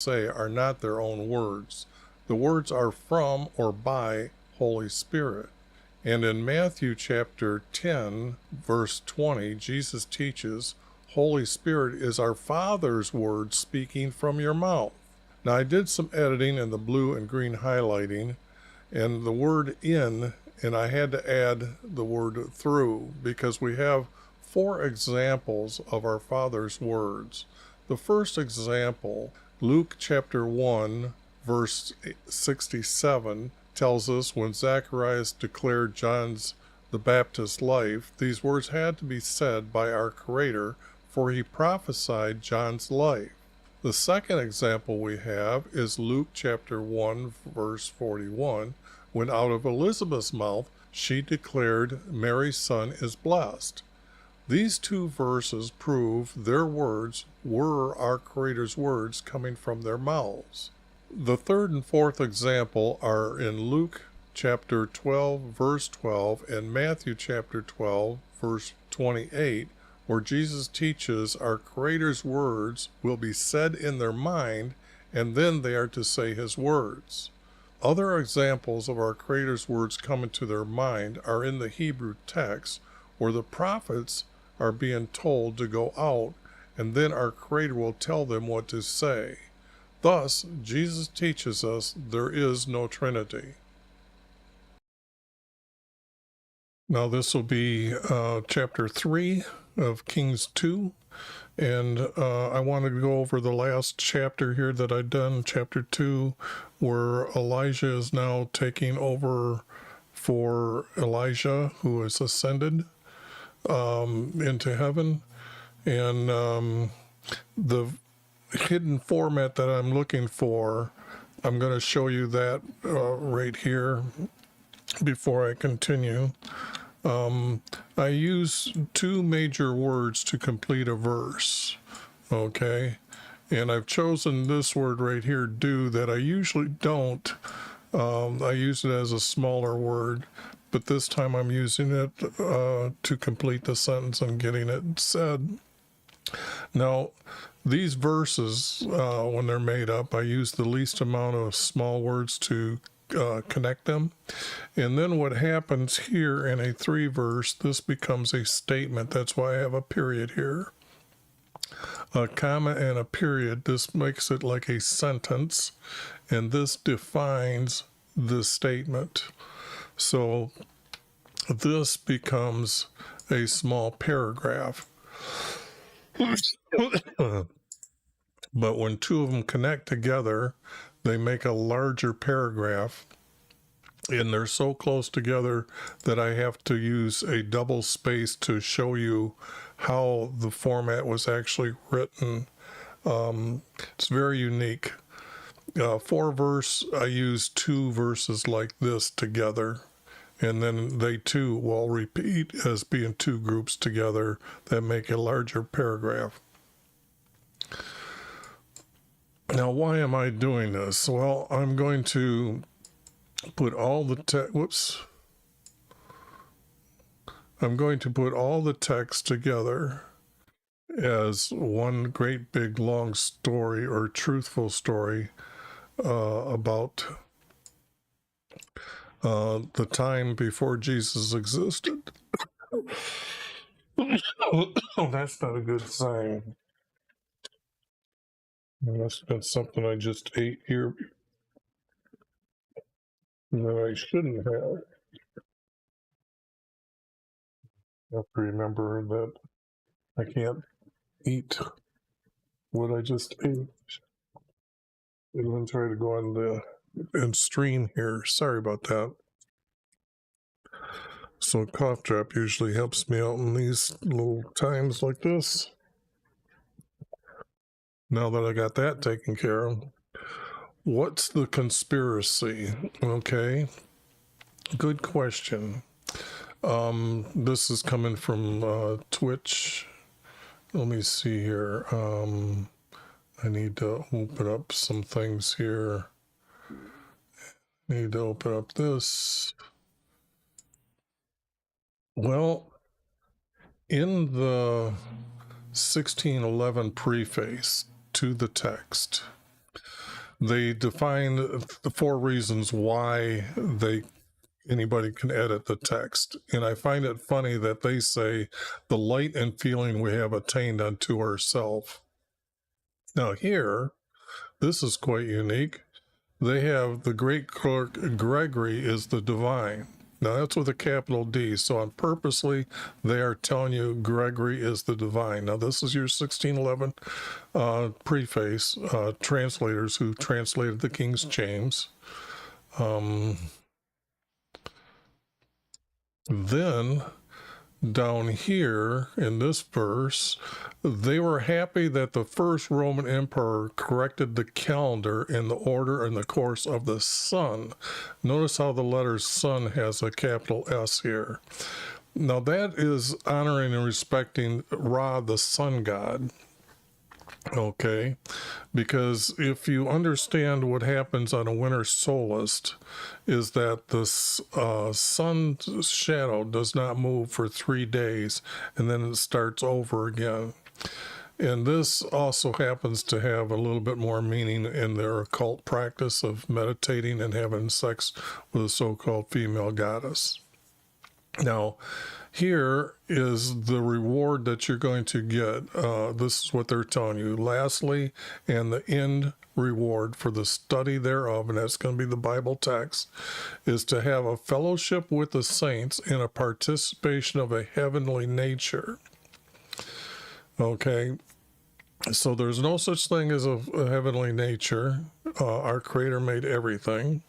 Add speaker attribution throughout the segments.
Speaker 1: say are not their own words. The words are from or by Holy Spirit. And in Matthew chapter 10, verse 20, Jesus teaches, Holy Spirit is our Father's word speaking from your mouth. Now, I did some editing in the blue and green highlighting, and the word in, and I had to add the word through, because we have 4 examples of our Father's words. The first example, Luke chapter 1, verse 67, tells us when Zacharias declared John's the Baptist's life, these words had to be said by our Creator, for he prophesied John's life. The second example we have is Luke chapter 1, verse 41, when out of Elizabeth's mouth she declared Mary's son is blessed. These 2 verses prove their words were our Creator's words coming from their mouths. The third and fourth example are in Luke chapter 12, verse 12, and Matthew chapter 12, verse 28, where Jesus teaches our Creator's words will be said in their mind, and then they are to say his words. Other examples of our Creator's words coming to their mind are in the Hebrew text, where the prophets are being told to go out, and then our Creator will tell them what to say. Thus, Jesus teaches us there is no Trinity. Now this will be chapter 3 of Kings 2, and I want to go over the last chapter here that I've done, chapter 2, where Elijah is now taking over for Elijah, who has ascended into heaven, and the hidden format that I'm looking for, I'm going to show you that right here before I continue. I use 2 major words to complete a verse, okay? And I've chosen this word right here, do, that I usually don't. I use it as a smaller word, but this time I'm using it to complete the sentence and getting it said. Now, these verses, when they're made up, I use the least amount of small words to connect them. And then what happens here in a 3 verse, this becomes a statement. That's why I have a period here. A comma and a period, this makes it like a sentence, and this defines the statement. So this becomes a small paragraph. But when 2 of them connect together, they make a larger paragraph, and they're so close together that I have to use a double space to show you how the format was actually written. It's very unique. 4 verse, I use 2 verses like this together, and then they too will repeat as being 2 groups together that make a larger paragraph. Now, why am I doing this? Well, I'm going to put all the I'm going to put all the text together as one great big long story or truthful story about the time before Jesus existed. Oh, that's not a good sign. It must have been something I just ate here that I shouldn't have. I have to remember that I can't eat what I just ate. And then try to go on the stream here. Sorry about that. So a cough drop usually helps me out in these little times like this. Now that I got that taken care of, what's the conspiracy? Okay, good question. This is coming from Twitch. Let me see here. I need to open up some things here. Need to open up this. Well, in the 1611 preface to the text, they define the 4 reasons why anybody can edit the text. And I find it funny that they say the light and feeling we have attained unto ourselves. Now here, this is quite unique. They have the great clerk Gregory is the divine. Now that's with a capital D. So on purposely, they are telling you Gregory is the divine. Now this is your 1611 preface, translators who translated the King James. Then down here in this verse, they were happy that the first Roman emperor corrected the calendar in the order and the course of the sun. Notice how the letter sun has a capital S here. Now that is honoring and respecting Ra, the sun god. Okay, because if you understand what happens on a winter solstice is that the sun's shadow does not move for 3 days and then it starts over again. And this also happens to have a little bit more meaning in their occult practice of meditating and having sex with a so-called female goddess. Now, here is the reward that you're going to get. This is what they're telling you. Lastly, and the end reward for the study thereof, and that's going to be the Bible text, is to have a fellowship with the saints and a participation of a heavenly nature. Okay, so there's no such thing as a heavenly nature. Our Creator made everything.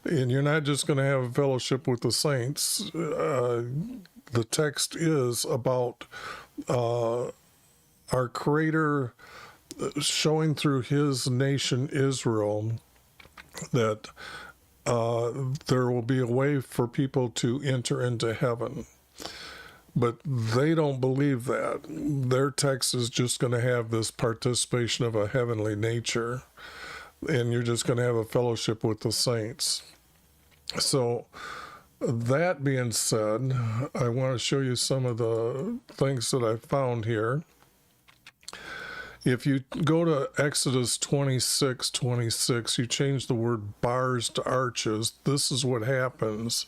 Speaker 1: And you're not just going to have a fellowship with the saints. The text is about our Creator showing through his nation Israel that there will be a way for people to enter into heaven. But they don't believe that. Their text is just going to have this participation of a heavenly nature, and you're just going to have a fellowship with the saints. So that being said, I want to show you some of the things that I found here. If you go to Exodus 26:26, you change the word bars to arches. This is what happens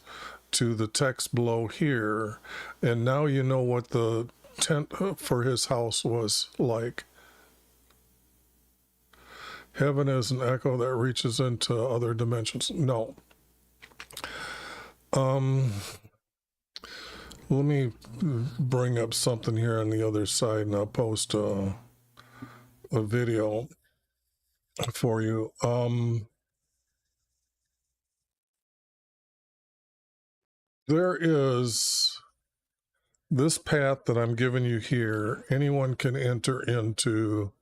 Speaker 1: to the text below here. And now you know what the tent for his house was like. Heaven is an echo that reaches into other dimensions. No. Let me bring up something here on the other side, and I'll post a video for you. There is this path that I'm giving you here. Anyone can enter into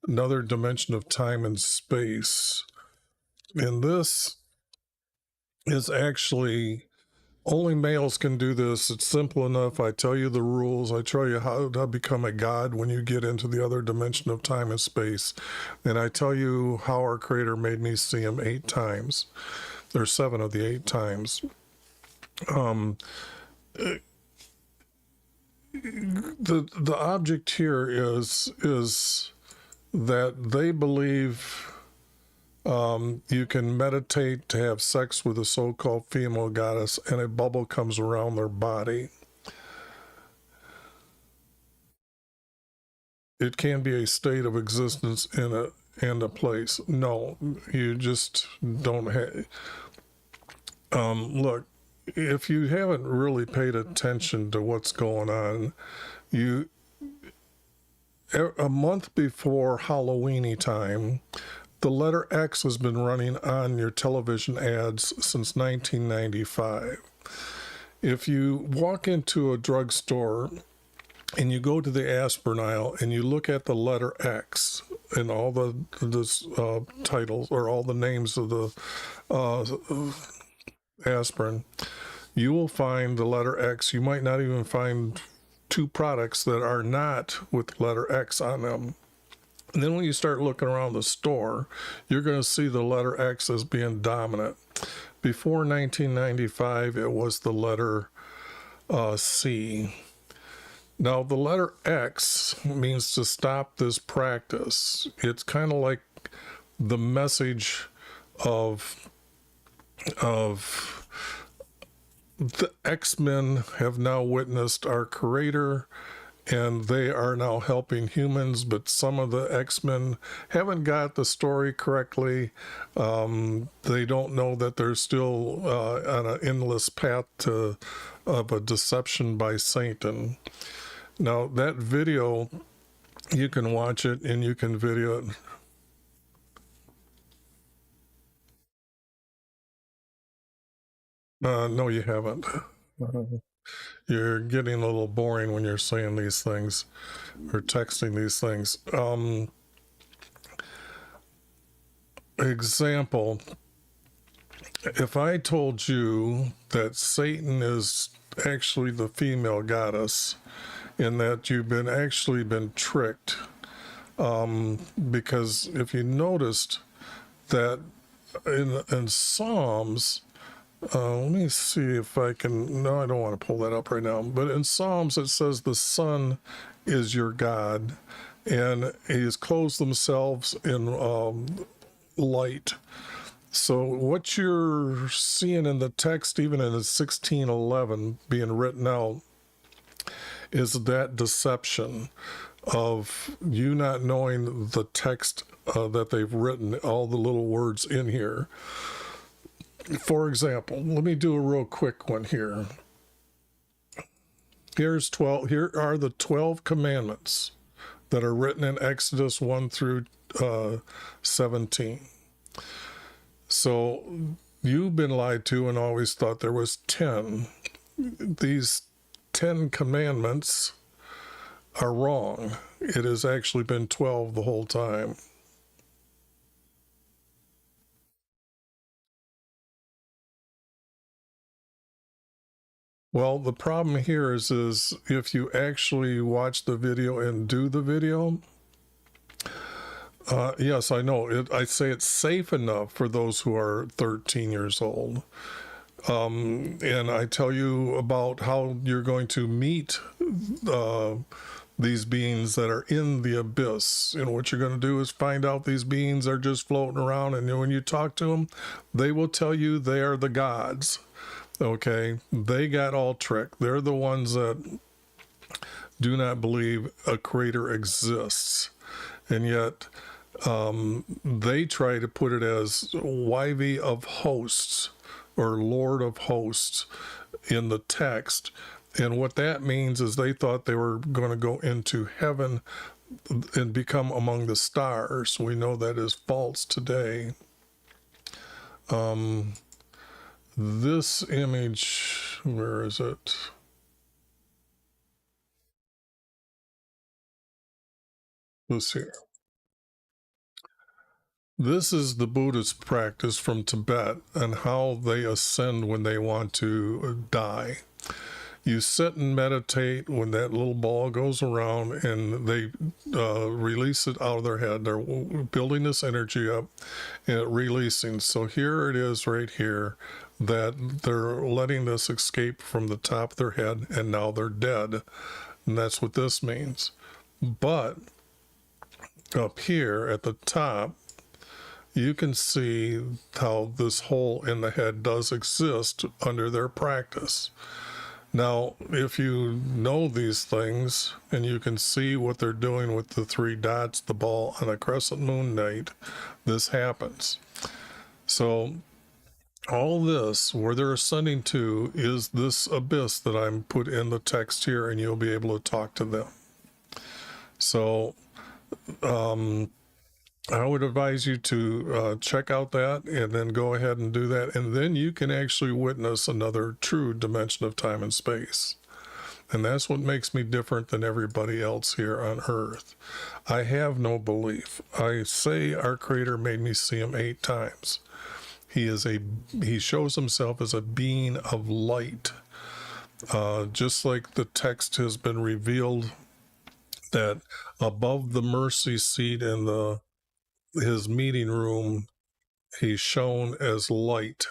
Speaker 1: another dimension of time and space. And this is actually, only males can do this. It's simple enough. I tell you the rules. I tell you how to become a god when you get into the other dimension of time and space. And I tell you how our Creator made me see him 8 times. There's 7 of the 8 times. The object here is that they believe you can meditate to have sex with a so-called female goddess, and a bubble comes around their body. It can be a state of existence and a place. No, you just don't have. Look, if you haven't really paid attention to what's going on, a month before Halloweeny time, the letter X has been running on your television ads since 1995. If you walk into a drugstore and you go to the aspirin aisle and you look at the letter X and all the titles or all the names of the aspirin, you will find the letter X. You might not even find 2 products that are not with letter X on them. And then when you start looking around the store, you're going to see the letter X as being dominant. Before 1995, it was the letter C. Now, the letter X means to stop this practice. It's kind of like the message of the X-Men have now witnessed our creator, and they are now helping humans, but some of the X-Men haven't got the story correctly. They don't know that they're still on an endless path of a deception by Satan. Now, that video, you can watch it and you can video it. No, you haven't. You're getting a little boring when you're saying these things or texting these things. Example, if I told you that Satan is actually the female goddess and that you've been tricked, because if you noticed that in Psalms, let me see if I can. No, I don't want to pull that up right now. But in Psalms, it says the sun is your God, and He's clothed themselves in light. So what you're seeing in the text, even in the 16:11 being written out, is that deception of you not knowing the text that they've written, all the little words in here. For example, let me do a real quick one here. Here's 12. Here are the 12 commandments that are written in Exodus 1 through 17. So you've been lied to and always thought there was 10. These 10 commandments are wrong. It has actually been 12 the whole time. Well, the problem here is if you actually watch the video and do the video, yes, I know. I say it's safe enough for those who are 13 years old. And I tell you about how you're going to meet these beings that are in the abyss. And what you're going to do is find out these beings are just floating around. And when you talk to them, they will tell you they are the gods. Okay, they got all tricked. They're the ones that do not believe a creator exists. And yet they try to put it as YV of hosts or Lord of hosts in the text. And what that means is they thought they were going to go into heaven and become among the stars. We know that is false today. This image, where is it? This here. This is the Buddhist practice from Tibet and how they ascend when they want to die. You sit and meditate when that little ball goes around and they release it out of their head. They're building this energy up and releasing. So here it is right here that they're letting this escape from the top of their head and now they're dead. And that's what this means. But up here at the top, you can see how this hole in the head does exist under their practice. Now, if you know these things and you can see what they're doing with the 3 dots, the ball on a crescent moon night, this happens. So all this, where they're ascending to, is this abyss that I'm put in the text here, and you'll be able to talk to them. So I would advise you to check out that and then go ahead and do that. And then you can actually witness another true dimension of time and space. And that's what makes me different than everybody else here on Earth. I have no belief. I say our Creator made me see Him 8 times. He shows Himself as a being of light. Just like the text has been revealed that above the mercy seat in his meeting room, he's shown as light,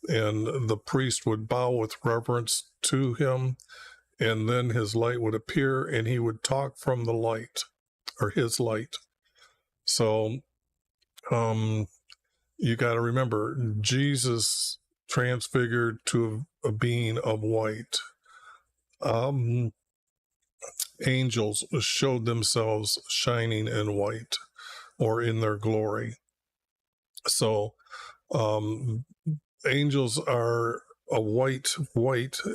Speaker 1: and the priest would bow with reverence to him, and then his light would appear, and he would talk from the light, or his light. So you got to remember, Jesus transfigured to a being of white. Angels showed themselves shining in white or in their glory. So angels are a white,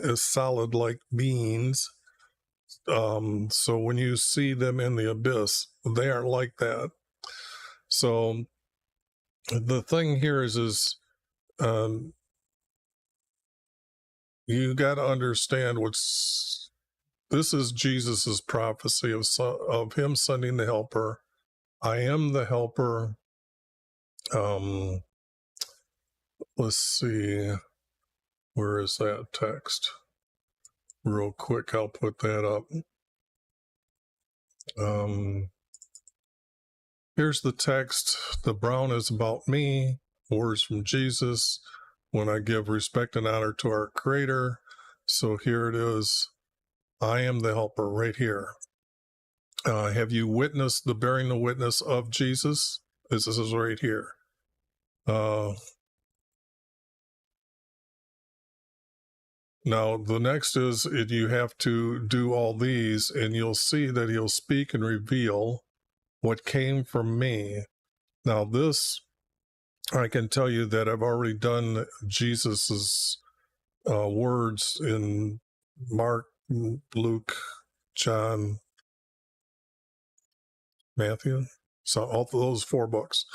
Speaker 1: as solid like beings. So when you see them in the abyss, they aren't like that. So the thing here is you got to understand this is Jesus's prophecy of him sending the helper. I am the helper. Let's see, where is that text? Real quick, I'll put that up. Here's the text. The brown is about me, words from Jesus, when I give respect and honor to our Creator. So here it is. I am the helper right here. Have you witnessed the bearing the witness of Jesus? This is right here. Now, the next is you have to do all these, and you'll see that he'll speak and reveal what came from me. Now, this, I can tell you that I've already done Jesus's words in Mark, Luke, John, Matthew. So all those 4 books.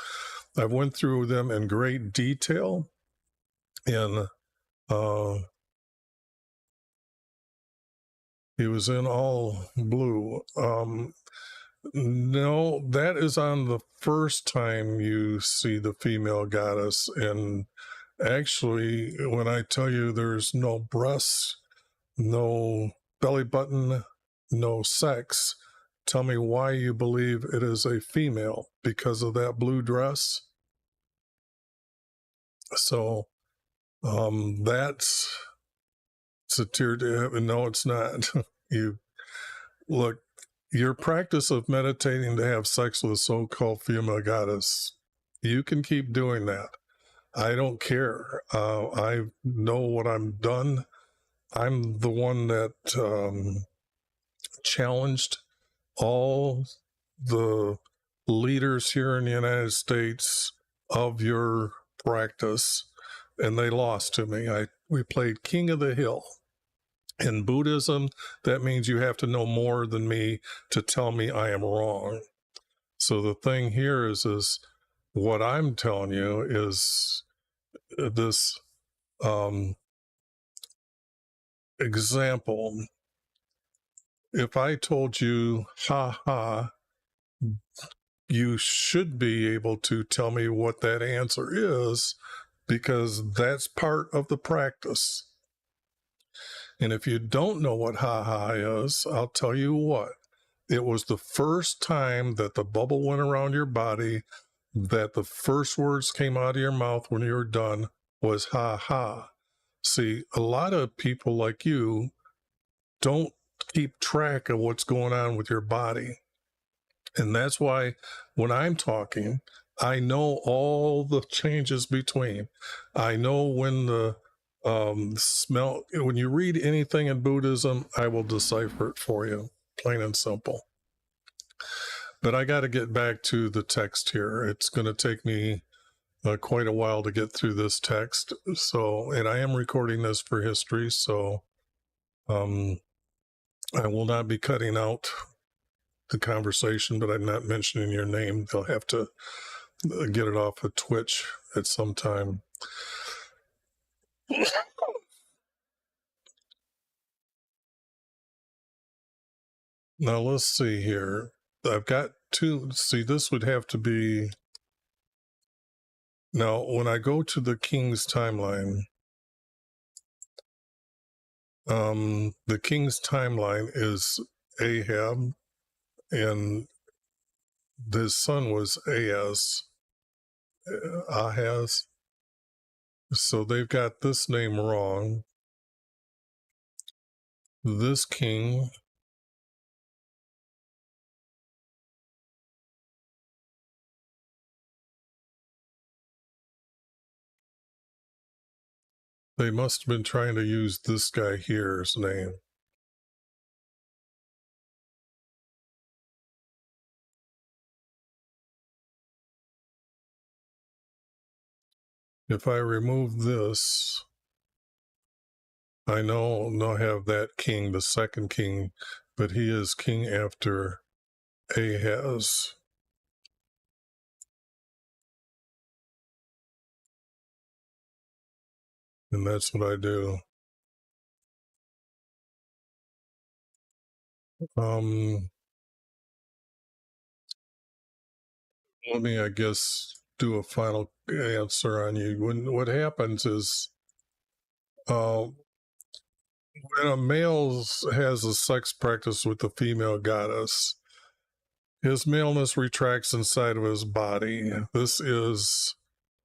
Speaker 1: I've went through them in great detail, and he was in all blue. No, that is on the first time you see the female goddess. And actually, when I tell you there's no breasts, no belly button, no sex, tell me why you believe it is a female, because of that blue dress. So that's a tear to heaven. No, it's not. You look, your practice of meditating to have sex with a so-called female goddess, you can keep doing that. I don't care. I know what I'm done. I'm the one that challenged all the leaders here in the United States of your practice, and they lost to me. We played King of the Hill. In Buddhism, that means you have to know more than me to tell me I am wrong. So the thing here is what I'm telling you is this example. If I told you, ha ha, you should be able to tell me what that answer is, because that's part of the practice. And if you don't know what ha ha is, I'll tell you what. It was the first time that the bubble went around your body, that the first words came out of your mouth when you were done was ha ha. See, a lot of people like you don't keep track of what's going on with your body. And that's why when I'm talking, I know all the changes between. I know when the smell, when you read anything in Buddhism, I will decipher it for you, plain and simple. But I got to get back to the text here. It's going to take me quite a while to get through this text. So, and I am recording this for history, so I will not be cutting out the conversation, but I'm not mentioning your name. They'll have to get it off of Twitch at some time. Now let's see here. I've got to see, this would have to be, now when I go to the king's timeline, the king's timeline is Ahab, and his son was Ahaz. So they've got this name wrong. this king they must have been trying to use this guy here's name. If I remove this, I know have that king, the second king, but he is king after Ahaz. And that's what I do. Let me, I guess, do a final answer on you. What happens is, when a male has a sex practice with the female goddess, his maleness retracts inside of his body. This is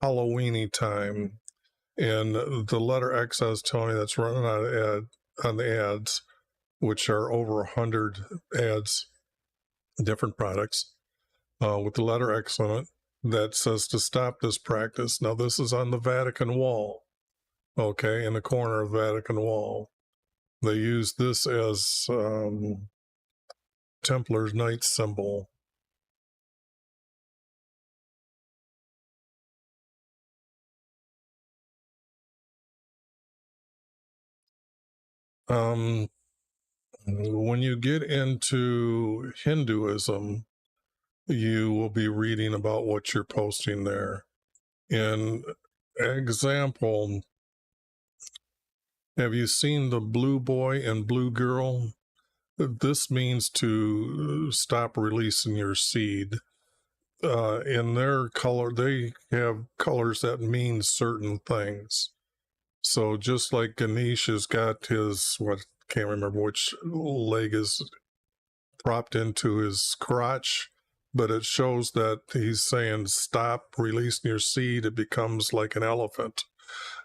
Speaker 1: Halloweeny time, and the letter X I was telling you that's running on the ads, which are over 100 ads, different products, with the letter X on it, that says to stop this practice. Now, this is on the Vatican wall, okay, in the corner of the Vatican wall. They use this as Templar's Knight symbol. When you get into Hinduism, you will be reading about what you're posting there. In example, have you seen the blue boy and blue girl? This means to stop releasing your seed. In their color, they have colors that mean certain things. So just like Ganesh has got his, can't remember which leg is propped into his crotch, but it shows that he's saying, stop releasing your seed. It becomes like an elephant.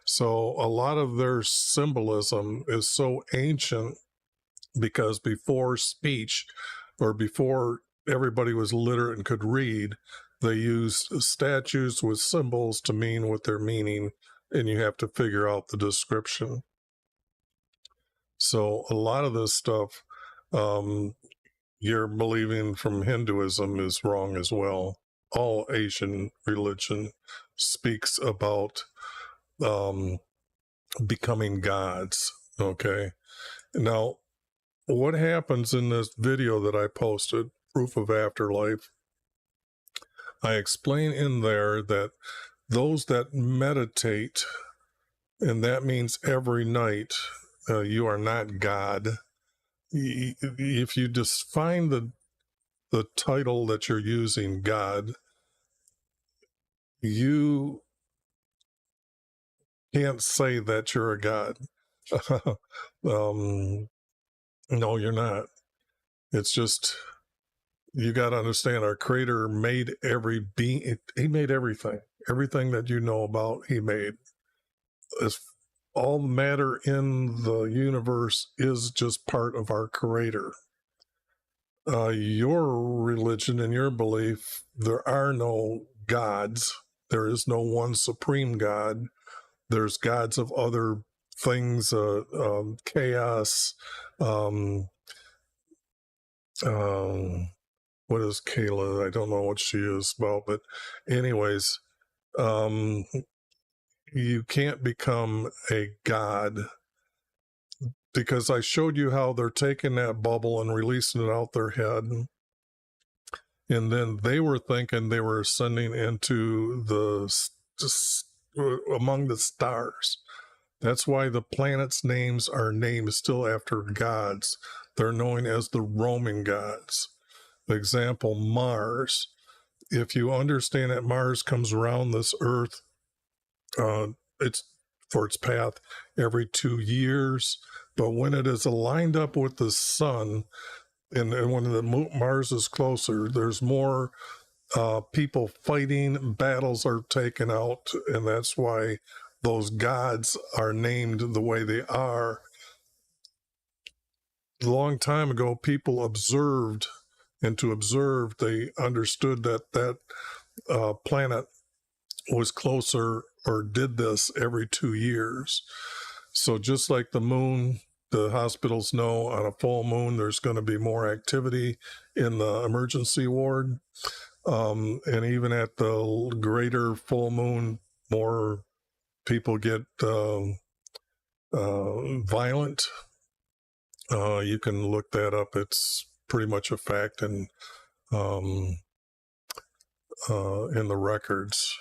Speaker 1: So a lot of their symbolism is so ancient because before speech, or before everybody was literate and could read, they used statues with symbols to mean what they're meaning, and you have to figure out the description. So a lot of this stuff you're believing from Hinduism is wrong as well. All Asian religion speaks about becoming gods, okay? Now, what happens in this video that I posted, Proof of Afterlife, I explain in there that those that meditate, and that means every night, you are not God. If you just find the title that you're using, God, you can't say that you're a God. No, you're not. It's just, you got to understand, our Creator made every being. He made everything. Everything that you know about, He made. As all matter in the universe is just part of our Creator. Your religion and your belief, there are no gods. There is no one supreme God. There's gods of other things, chaos. What is Kayla? I don't know what she is about, but anyways, you can't become a god, because I showed you how they're taking that bubble and releasing it out their head. And then they were thinking they were ascending into among the stars. That's why the planets' names are named still after gods. They're known as the Roman gods. Example, Mars. If you understand that Mars comes around this Earth, it's for its path every 2 years. But when it is aligned up with the sun, and when Mars is closer, there's more people fighting, battles are taken out, and that's why those gods are named the way they are. a long time ago, people observed, and to observe, they understood that planet was closer or did this every 2 years. So just like the moon, the hospitals know on a full moon there's going to be more activity in the emergency ward. And even at the greater full moon, more people get violent. You can look that up. It's pretty much a fact in the records.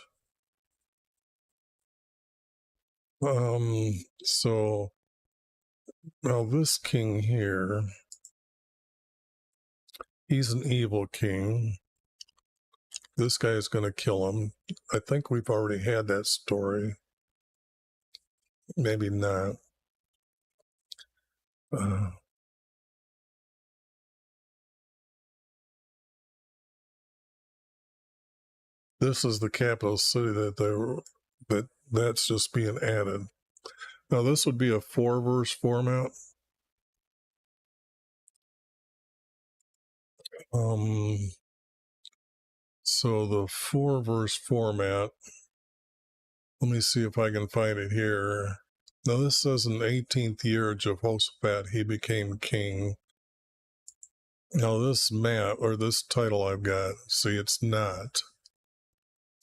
Speaker 1: So now this king here, he's an evil king. This guy is going to kill him. I think we've already had that story. Maybe not. This is the capital city that's just being added. Now this would be a 4-verse format. So the 4-verse format, let me see if I can find it here. Now this says in the 18th year of Jehoshaphat, he became king. Now this map, or this title I've got, see, it's not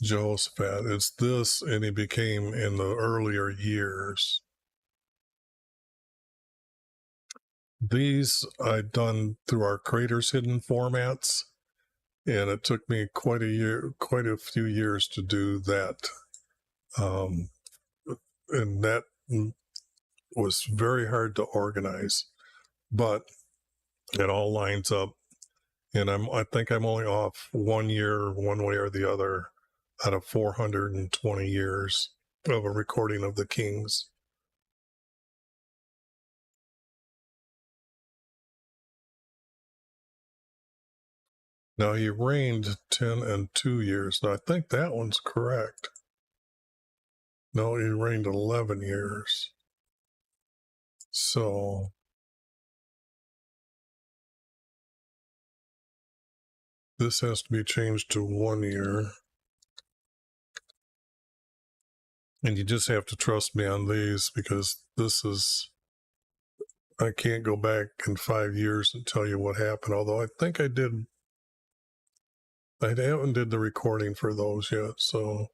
Speaker 1: Jehoshaphat. It's this, and he became in the earlier years. These I've done through our Creators Hidden formats, and it took me quite a few years to do that. And that was very hard to organize, but it all lines up. And I think I'm only off 1 year, one way or the other, out of 420 years of a recording of the kings. Now he reigned 10 and 2 years. Now I think that one's correct. No, he reigned 11 years. So this has to be changed to 1 year. And you just have to trust me on these, because I can't go back in 5 years and tell you what happened. Although I think I haven't did the recording for those yet. So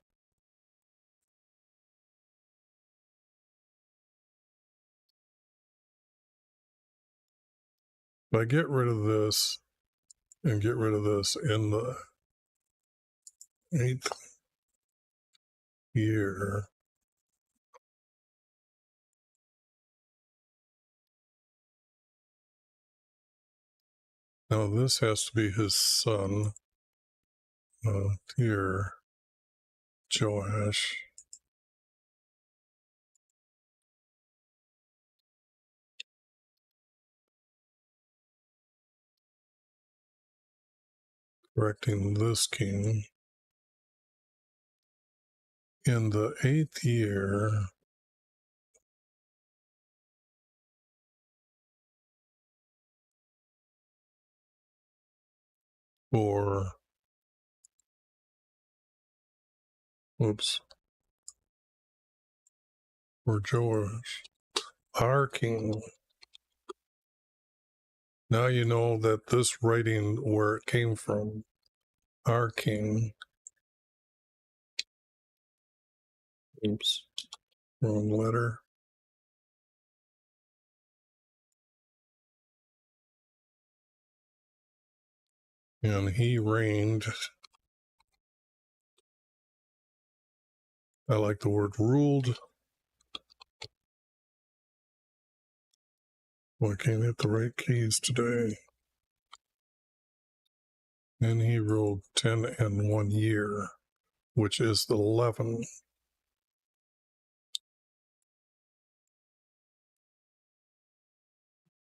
Speaker 1: if I get rid of this and get rid of this in the 8th year, now this has to be his son, here, Joash. Correcting this king. In the 8th year, for Joash, our king. Now you know that this writing, where it came from, our king. Oops, wrong letter. And he reigned. I like the word ruled. Well, I can't hit the right keys today. And he ruled 10 and 1 year, which is the 11.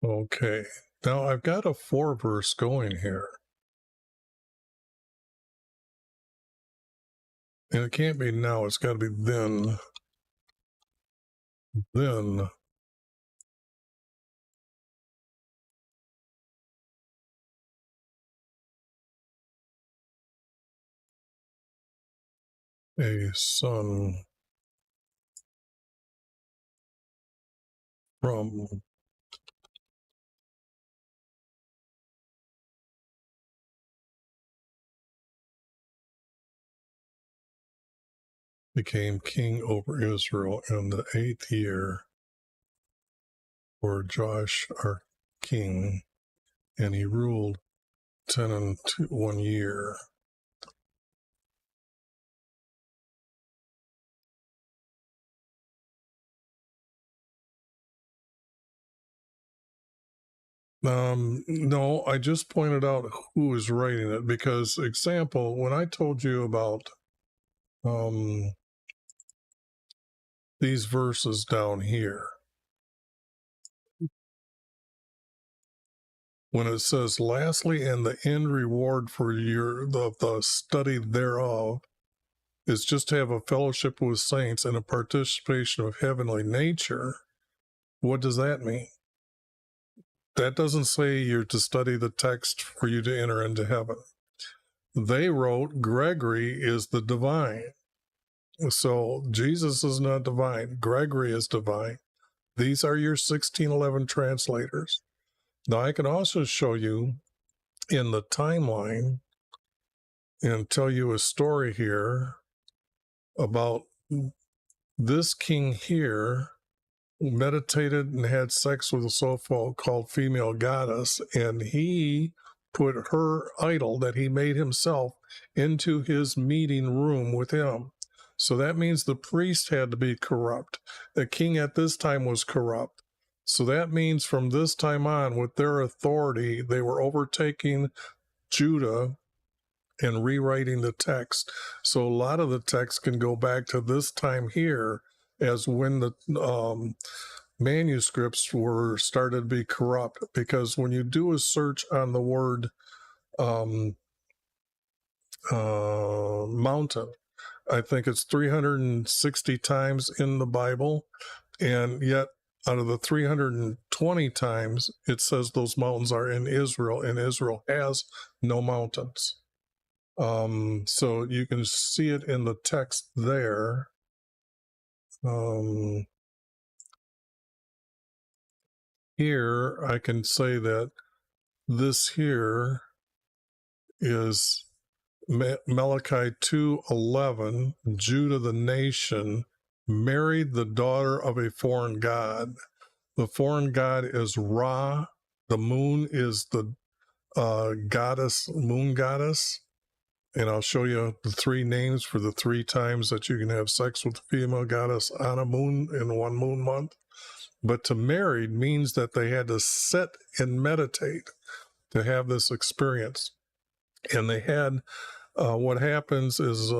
Speaker 1: Okay, now I've got a 4-verse going here. And it can't be now, it's got to be then. Then a son from became king over Israel in the 8th year for Joash our king, and he ruled 1 year. No, I just pointed out who is writing it because, example, when I told you about these verses down here, when it says, lastly, and the end reward for the study thereof is just to have a fellowship with saints and a participation of heavenly nature. What does that mean? That doesn't say you're to study the text for you to enter into heaven. They wrote Gregory is the divine. So Jesus is not divine. Gregory is divine. These are your 1611 translators. Now, I can also show you in the timeline and tell you a story here about this king here meditated and had sex with a so-called female goddess, and he put her idol that he made himself into his meeting room with him. So that means the priest had to be corrupt. The king at this time was corrupt. So that means from this time on, with their authority, they were overtaking Judah and rewriting the text. So a lot of the text can go back to this time here as when the manuscripts were started to be corrupt, because when you do a search on the word mountain, I think it's 360 times in the Bible, and yet out of the 320 times it says those mountains are in Israel, and Israel has no mountains. So you can see it in the text there. Here I can say that this here is Malachi 2:11. Judah the nation married the daughter of a foreign god. The foreign god is Ra. The moon is the goddess, moon goddess. And I'll show you the 3 names for the 3 times that you can have sex with the female goddess on a moon in 1 moon month. But to married means that they had to sit and meditate to have this experience. And they had, what happens is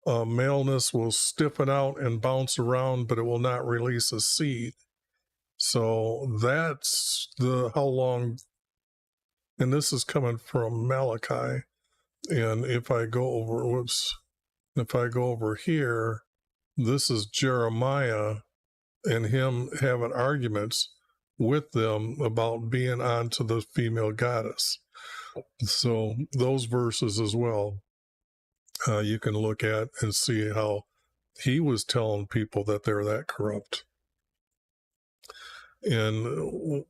Speaker 1: maleness will stiffen out and bounce around, but it will not release a seed. So that's how long, and this is coming from Malachi. And if I go over here, this is Jeremiah and him having arguments with them about being onto the female goddess. So those verses as well, you can look at and see how he was telling people that they're that corrupt. And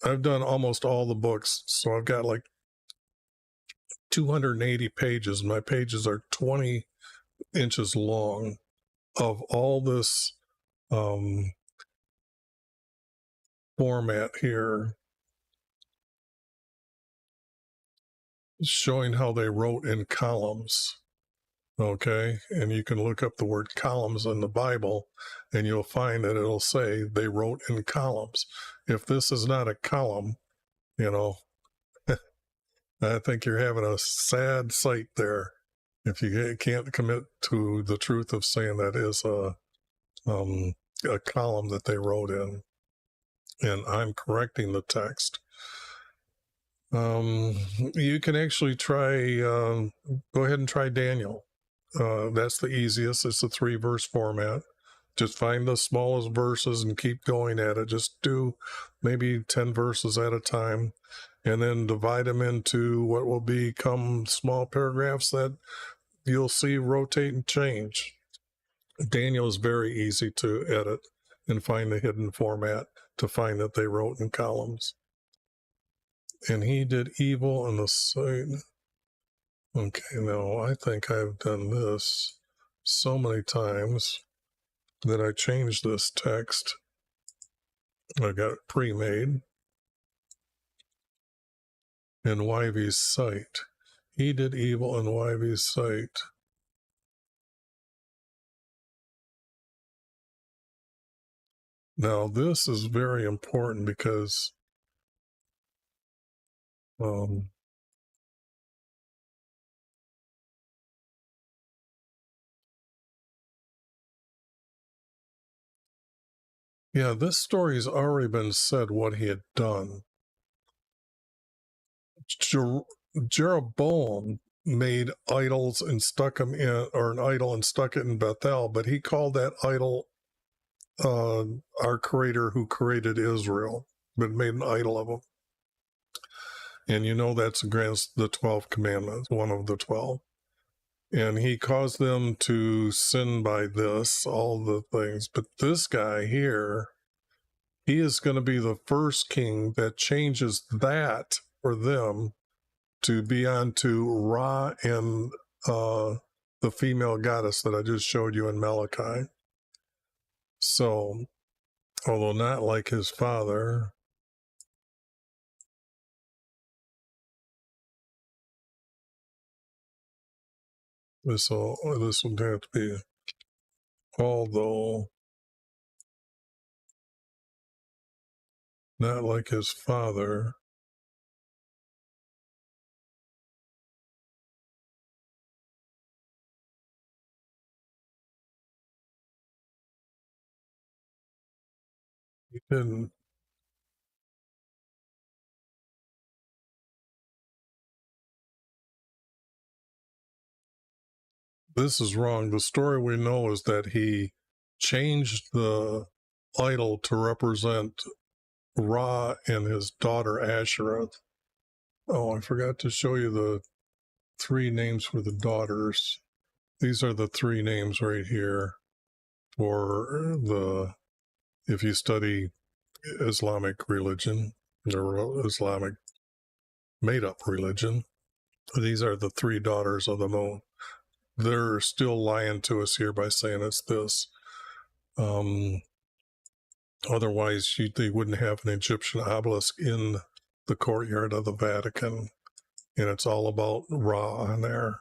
Speaker 1: I've done almost all the books, so I've got like 280 pages. My pages are 20 inches long of all this format here, showing how they wrote in columns. Okay, and you can look up the word columns in the Bible and you'll find that it'll say they wrote in columns. If this is not a column, I think you're having a sad sight there if you can't commit to the truth of saying that is a column that they wrote in. And I'm correcting the text. You can actually try, go ahead and try Daniel. That's the easiest. It's a 3-verse format. Just find the smallest verses and keep going at it. Just do maybe 10 verses at a time, and then divide them into what will become small paragraphs that you'll see rotate and change. Daniel is very easy to edit and find the hidden format to find that they wrote in columns. And he did evil in the sight. Okay, now I think I've done this so many times that I changed this text. I got it pre-made. In YHVH'S sight. He did evil in YHVH'S sight. Now this is very important because yeah, this story's already been said what he had done. Jeroboam made idols and stuck them in, or an idol and stuck it in Bethel, but he called that idol our creator who created Israel, but made an idol of him. And you know that's against the 12 commandments, one of the 12. And he caused them to sin by this, all the things. But this guy here, he is going to be the first king that changes that for them to be onto Ra and the female goddess that I just showed you in Malachi. So, although not like his father, this will have to be, although not like his father, he didn't. This is wrong. The story we know is that he changed the idol to represent Ra and his daughter Ashereth. Oh, I forgot to show you the 3 names for the daughters. These are the 3 names right here for the, if you study Islamic religion, or Islamic made-up religion, these are the 3 daughters of the moon. They're still lying to us here by saying it's this. Otherwise, they wouldn't have an Egyptian obelisk in the courtyard of the Vatican, and it's all about Ra on there.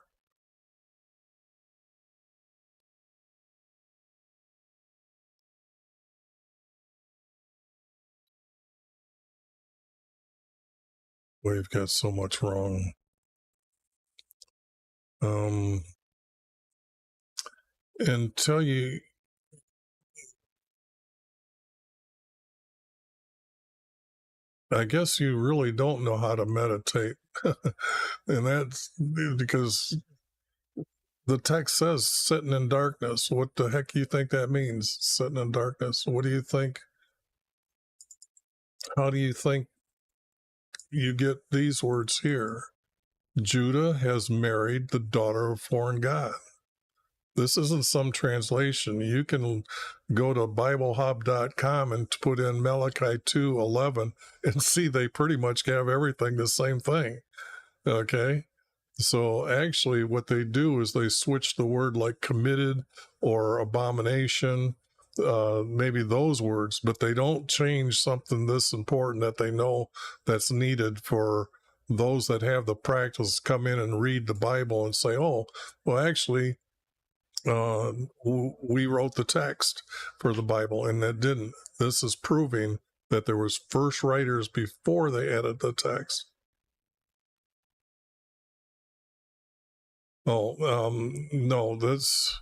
Speaker 1: We've got so much wrong. And tell you, I guess you really don't know how to meditate. And that's because the text says sitting in darkness. What the heck do you think that means, sitting in darkness? What do you think? How do you think you get these words here? Judah has married the daughter of a foreign god. This isn't some translation. You can go to BibleHub.com and put in Malachi 2:11 and see they pretty much have everything the same thing. Okay? So actually what they do is they switch the word like committed or abomination, maybe those words, but they don't change something this important that they know that's needed for those that have the practice come in and read the Bible and say, oh, well, actually, we wrote the text for the Bible, and that didn't. This is proving that there was first writers before they added the text. Oh, no, that's,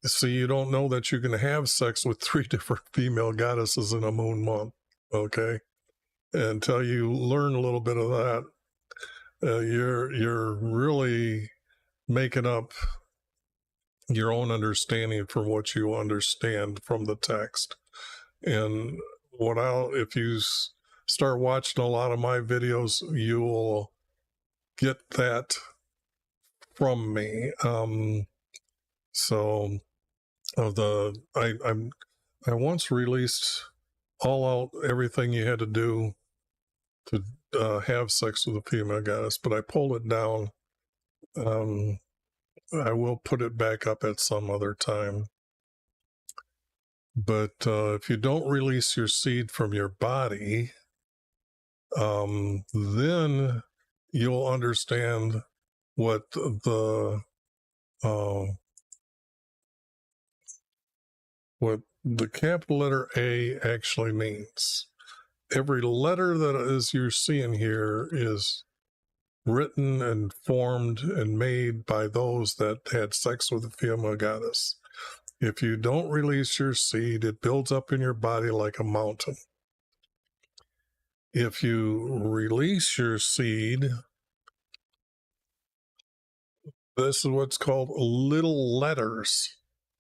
Speaker 1: see, you don't know that you can have sex with 3 different female goddesses in a moon month, okay? Until you learn a little bit of that, you're really making up your own understanding from what you understand from the text. And if you start watching a lot of my videos, you will get that from me. So I once released all out everything you had to do to have sex with a female goddess, but I pulled it down. I will put it back up at some other time. But if you don't release your seed from your body, then you'll understand what what the capital letter A actually means. Every letter that is you're seeing here is written and formed and made by those that had sex with the female goddess. If you don't release your seed, it builds up in your body like a mountain. If you release your seed, this is what's called little letters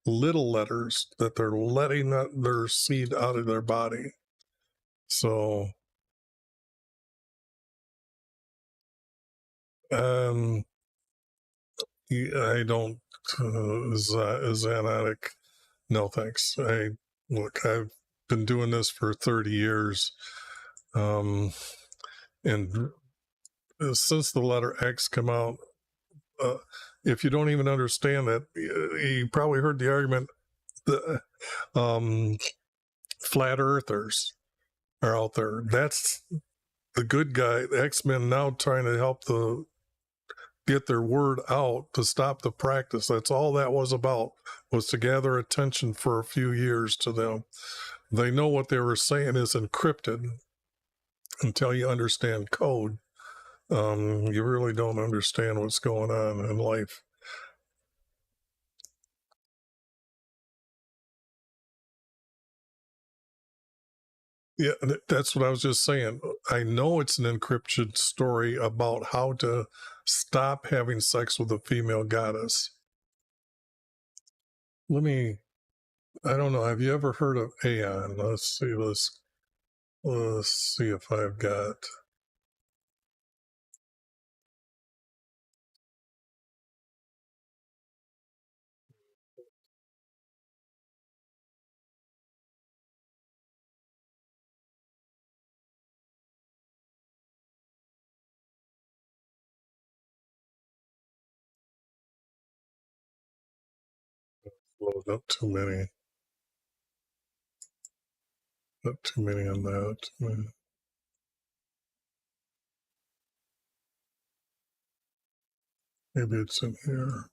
Speaker 1: that they're letting their seed out of their body. So, I don't, Xanatic. No, thanks. I've been doing this for 30 years. And since the letter X come out, if you don't even understand that, you probably heard the argument, the flat earthers are out there. That's the good guy, the X-Men now trying to help get their word out to stop the practice. That's all that was about, was to gather attention for a few years to them. They know what they were saying is encrypted. Until you understand code, you really don't understand what's going on in life. Yeah, that's what I was just saying. I know it's an encryption story about how to stop having sex with a female goddess. I don't know, have you ever heard of Aeon? Let's see if I've got. Load up too many. Not too many on that. Maybe it's in here.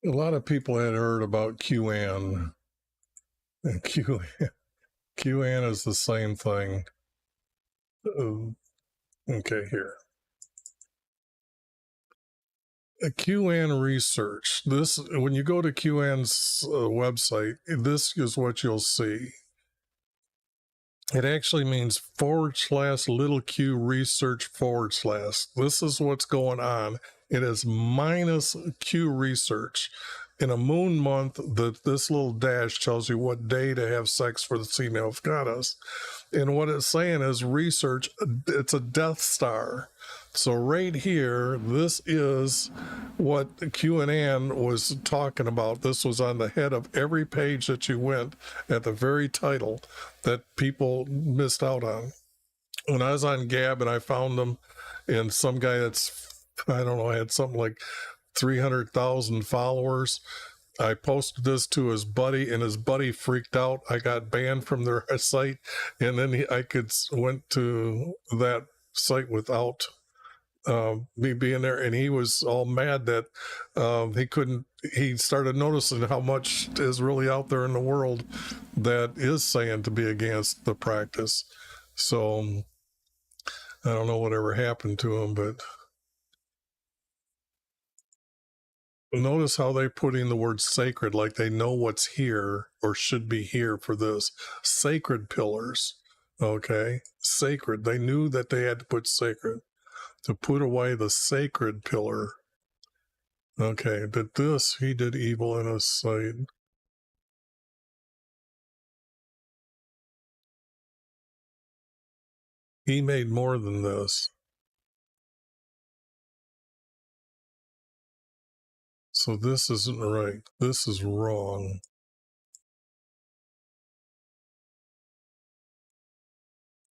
Speaker 1: A lot of people had heard about QAnon. And QAnon is the same thing. Okay, here. QAnon research. This, when you go to QAnon's website, this is what you'll see. It actually means /little q research /. This is what's going on. It is minus Q research. In a moon month, this little dash tells you what day to have sex for the female goddess. And what it's saying is research, it's a Death Star. So right here, this is what QAnon was talking about. This was on the head of every page that you went at the very title that people missed out on. When I was on Gab and I found them, and some guy that's, I don't know, had something like 300,000 followers, I posted this to his buddy, and his buddy freaked out. I got banned from their site, and then I went to that site without me being there, and he was all mad that he started noticing how much is really out there in the world that is saying to be against the practice. So I don't know whatever happened to him, but Notice how they're putting the word sacred, like they know what's here or should be here for this. Sacred pillars, okay? Sacred. They knew that they had to put sacred, to put away the sacred pillar. Okay, but this, he did evil in his sight. He made more than this. So this isn't right. This is wrong.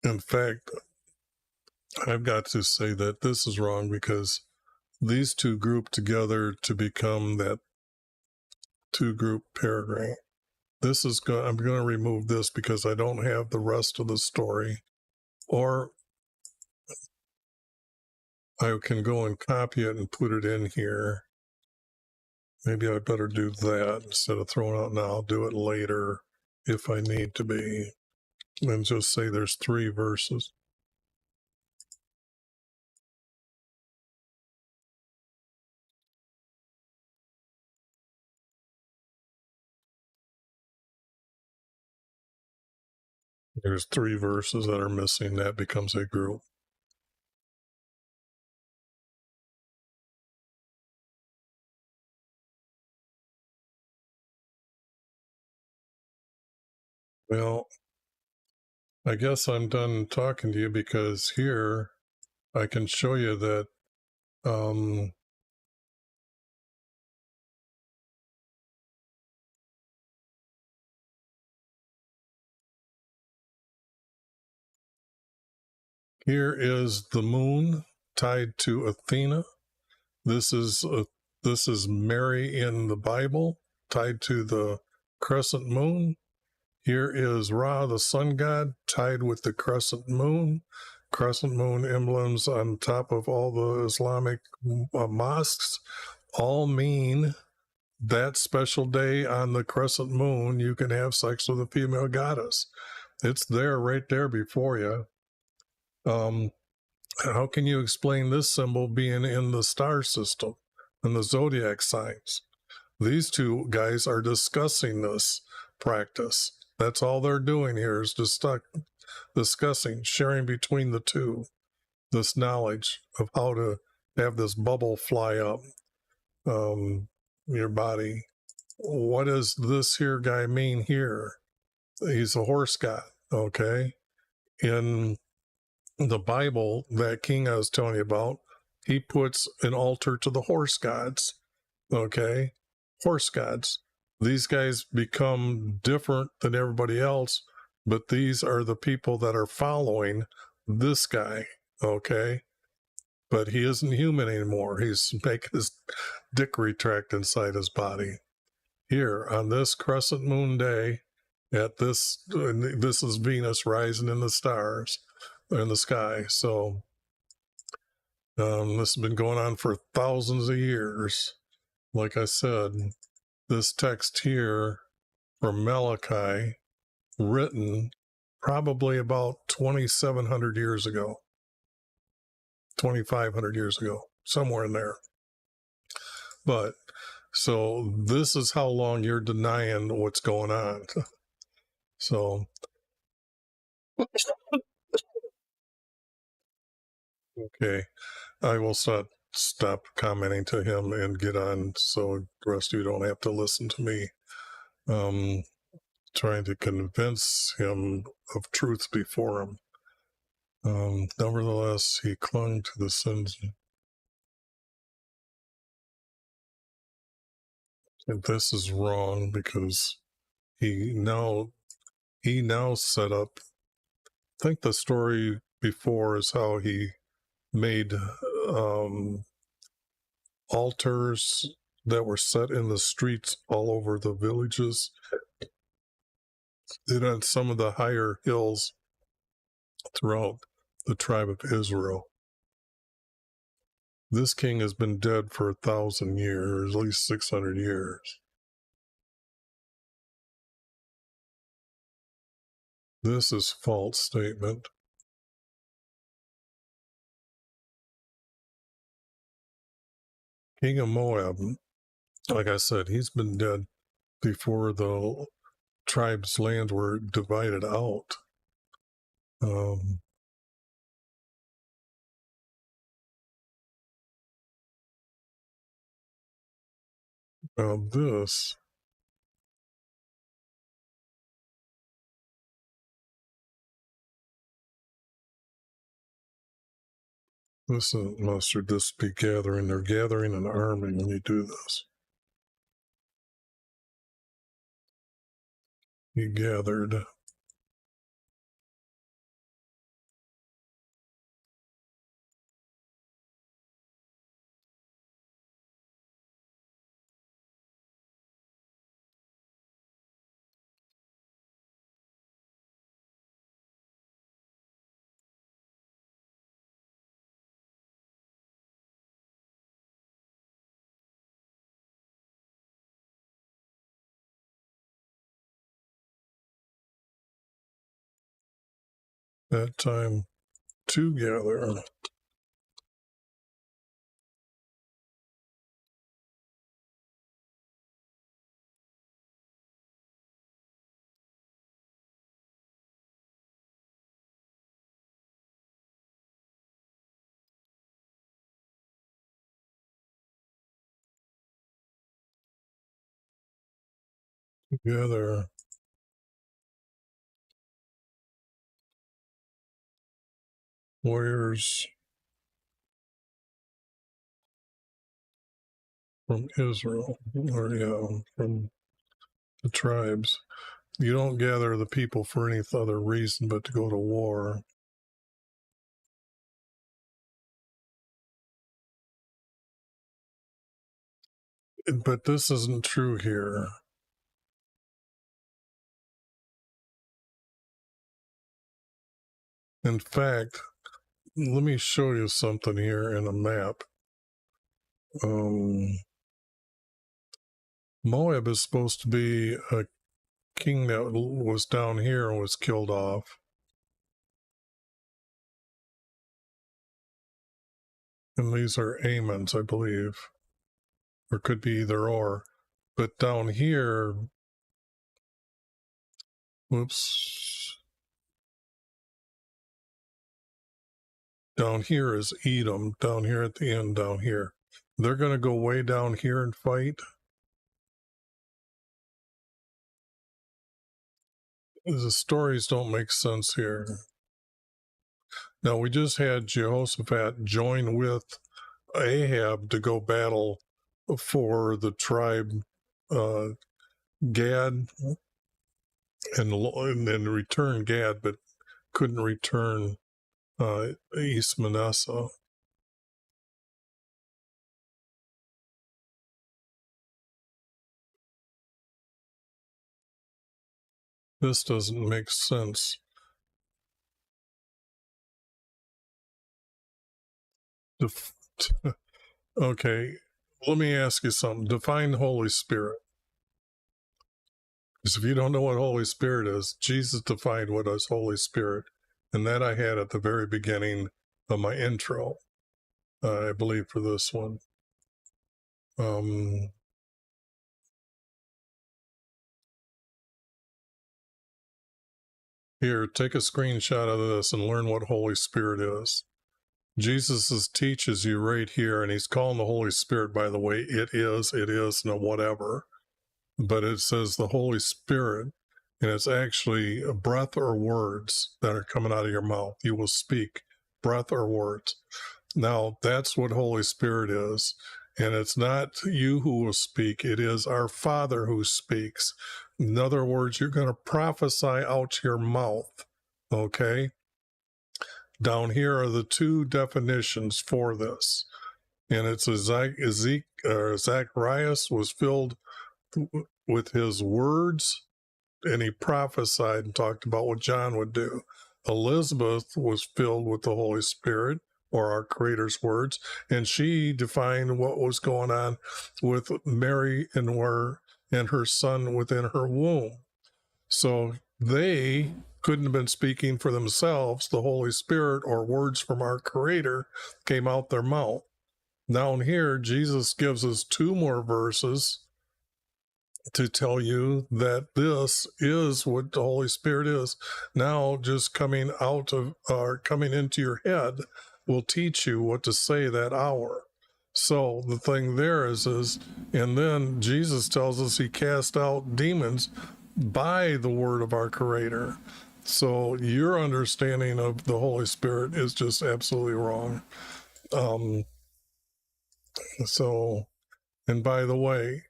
Speaker 1: In fact, I've got to say that this is wrong because these two group together to become that two group paragraph. This is going. I'm going to remove this because I don't have the rest of the story, or I can go and copy it and put it in here. Maybe I better do that instead of throwing it out now. I'll do it later if I need to be, and just say there's 3 verses. There's 3 verses that are missing. That becomes a group. Well, I guess I'm done talking to you because here I can show you that here is the moon tied to Athena. This is Mary in the Bible tied to the crescent moon. Here is Ra, the sun god, tied with the crescent moon. Crescent moon emblems on top of all the Islamic mosques all mean that special day on the crescent moon you can have sex with a female goddess. It's there, right there before you. How can you explain this symbol being in the star system and the zodiac signs? These two guys are discussing this practice. That's all they're doing here is discussing, sharing between the two, this knowledge of how to have this bubble fly up your body. What does this here guy mean here? He's a horse god, okay? In the Bible, that king I was telling you about, he puts an altar to the horse gods, okay? Horse gods. These guys become different than everybody else, but these are the people that are following this guy, okay? But he isn't human anymore. He's making his dick retract inside his body. Here, on this crescent moon day, at this is Venus rising in the stars, in the sky. So this has been going on for thousands of years. Like I said, this text here from Malachi, written probably about 2,700 years ago, 2,500 years ago, somewhere in there. But so this is how long you're denying what's going on. So okay, I will stop commenting to him and get on so the rest of you don't have to listen to me trying to convince him of truth before him. Nevertheless, he clung to the sins. And this is wrong because he now set up. I think the story before is how he made altars that were set in the streets all over the villages and on some of the higher hills throughout the tribe of Israel. This king has been dead for 1,000 years, at least 600 years. This is false statement. King of Moab, like I said, he's been dead before the tribes' land were divided out. This isn't mustard. This be gathering. They're gathering an army when you do this. He gathered. That time to gather. Together. Warriors from Israel, or from the tribes. You don't gather the people for any other reason but to go to war. But this isn't true here. In fact, let me show you something here in a map. Moab is supposed to be a king that was down here and was killed off. And these are Ammons, I believe. Or could be either or. But down here, whoops. Down here is Edom, down here at the end, down here. They're going to go way down here and fight. The stories don't make sense here. Now, we just had Jehoshaphat join with Ahab to go battle for the tribe Gad and then return Gad, but couldn't return East Manasseh. This doesn't make sense. Okay, let me ask you something. Define Holy Spirit. Because if you don't know what Holy Spirit is, Jesus defined what is Holy Spirit. And that I had at the very beginning of my intro, I believe, for this one. Here, take a screenshot of this and learn what Holy Spirit is. Jesus teaches you right here, and he's calling the Holy Spirit, by the way, it is, no whatever. But it says the Holy Spirit, and it's actually a breath or words that are coming out of your mouth. You will speak breath or words. Now, that's what Holy Spirit is. And it's not you who will speak. It is our Father who speaks. In other words, you're going to prophesy out your mouth. Okay? Down here are the two definitions for this. And it's Zacharias was filled with his words, and he prophesied and talked about what John would do. Elizabeth was filled with the Holy Spirit, or our Creator's words, and she defined what was going on with Mary and her son within her womb. So they couldn't have been speaking for themselves. The Holy Spirit or words from our Creator came out their mouth. Down here, Jesus gives us 2 more verses to tell you that this is what the Holy Spirit is. Now, just coming out of or coming into your head will teach you what to say that hour. So the thing there is, and then Jesus tells us he cast out demons by the word of our Creator. So your understanding of the Holy Spirit is just absolutely wrong. So, and by the way,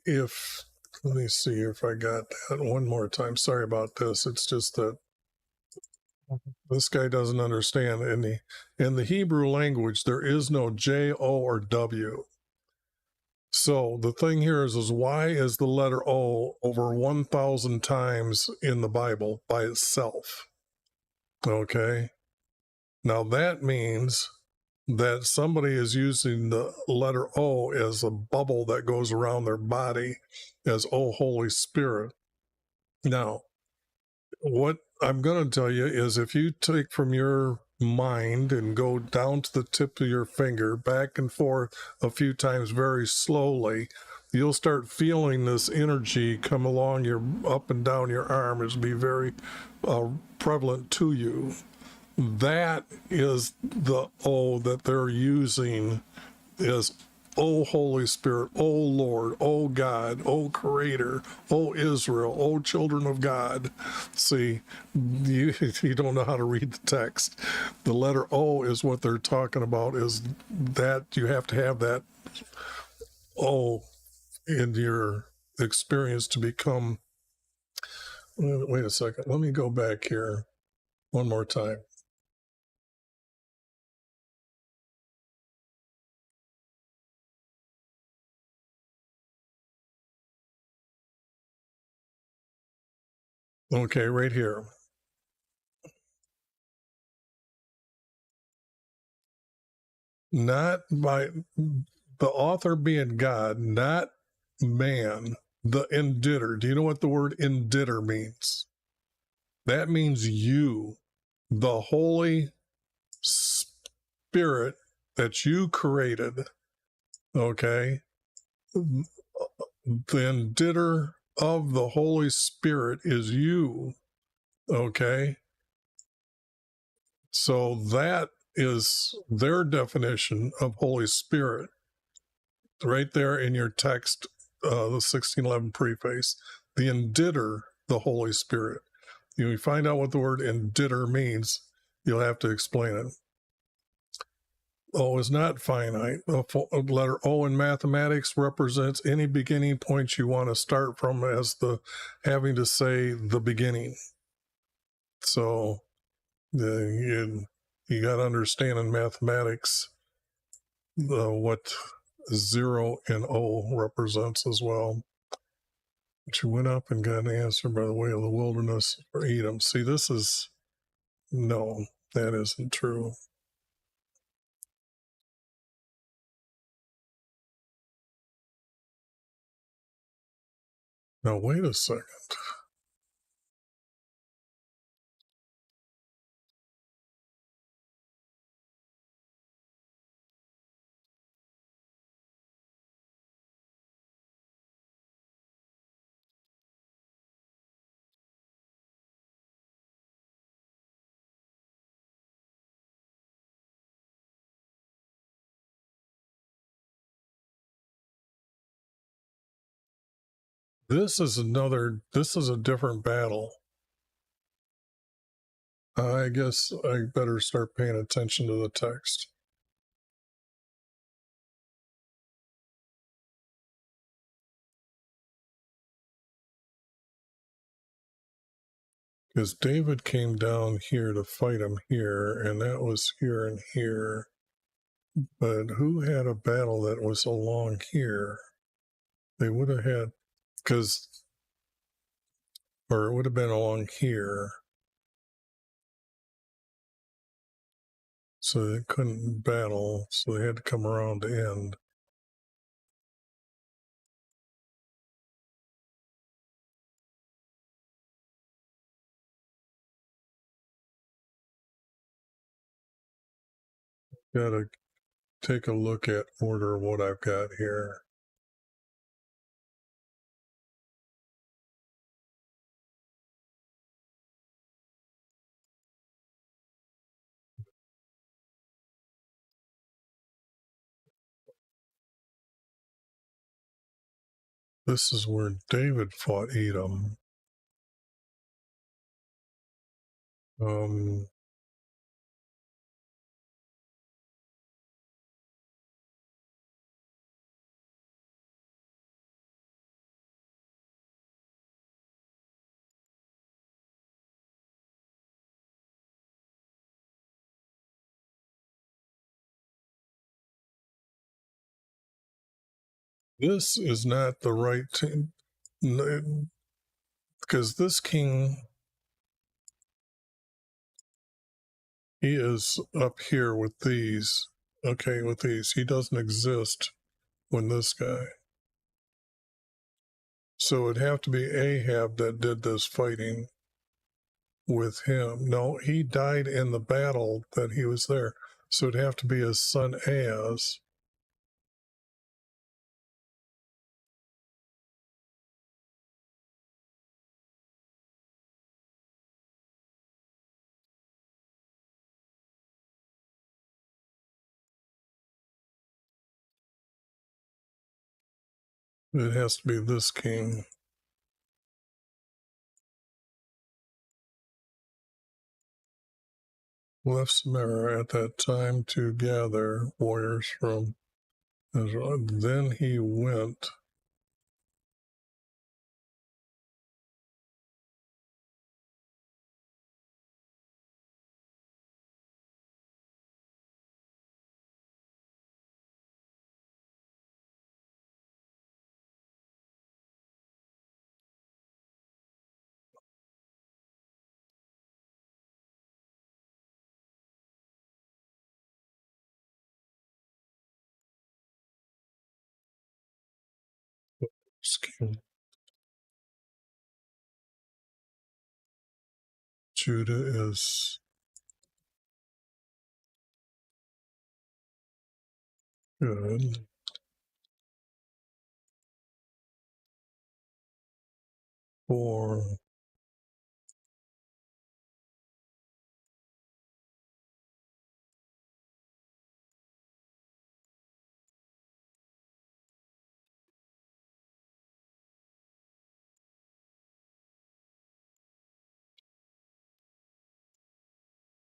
Speaker 1: if let me see if I got that one more time. Sorry about this. It's just that this guy doesn't understand. In the Hebrew language, there is no J, O, or W. So the thing here is why is the letter O over 1,000 times in the Bible by itself? Okay. Now that means that somebody is using the letter O as a bubble that goes around their body as O Holy Spirit. Now, what I'm going to tell you is if you take from your mind and go down to the tip of your finger, back and forth a few times very slowly, you'll start feeling this energy come along your up and down your arm. It'll be very prevalent to you. That is the O that they're using is O Holy Spirit, O Lord, O God, O Creator, O Israel, O children of God. See, you don't know how to read the text. The letter O is what they're talking about, is that you have to have that O in your experience to become. Wait a second. Let me go back here one more time. Okay, right here. Not by the author being God, not man, the inditter. Do you know what the word inditter means? That means you, the Holy Spirit that you created, okay? The inditter of the Holy Spirit is you, okay? So that is their definition of Holy Spirit right there in your text, the 1611 preface. The inditter, the Holy Spirit. You find out what the word inditter means, you'll have to explain it. O is not finite. The letter O in mathematics represents any beginning point you want to start from as the having to say the beginning. So you got to understand in mathematics what 0 and O represents as well. But you went up and got an answer by the way of the wilderness for Edom. See, this is, no, that isn't true. Now, wait a second. This is a different battle. I guess I better start paying attention to the text. Because David came down here to fight him here, and that was here and here. But who had a battle that was along here? They would have had, or it would have been along here. So they couldn't battle, so they had to come around to end. Got a take a look at order what I've got here. This is where David fought Edom. This is not the right team, because this king, he is up here with these. Okay, with these. He doesn't exist when this guy. So it'd have to be Ahab that did this fighting with him. No, he died in the battle that he was there. So it'd have to be his son Ahaz. It has to be this king. Left Samaria at that time to gather warriors from Israel. Then he went king. Judah is good. For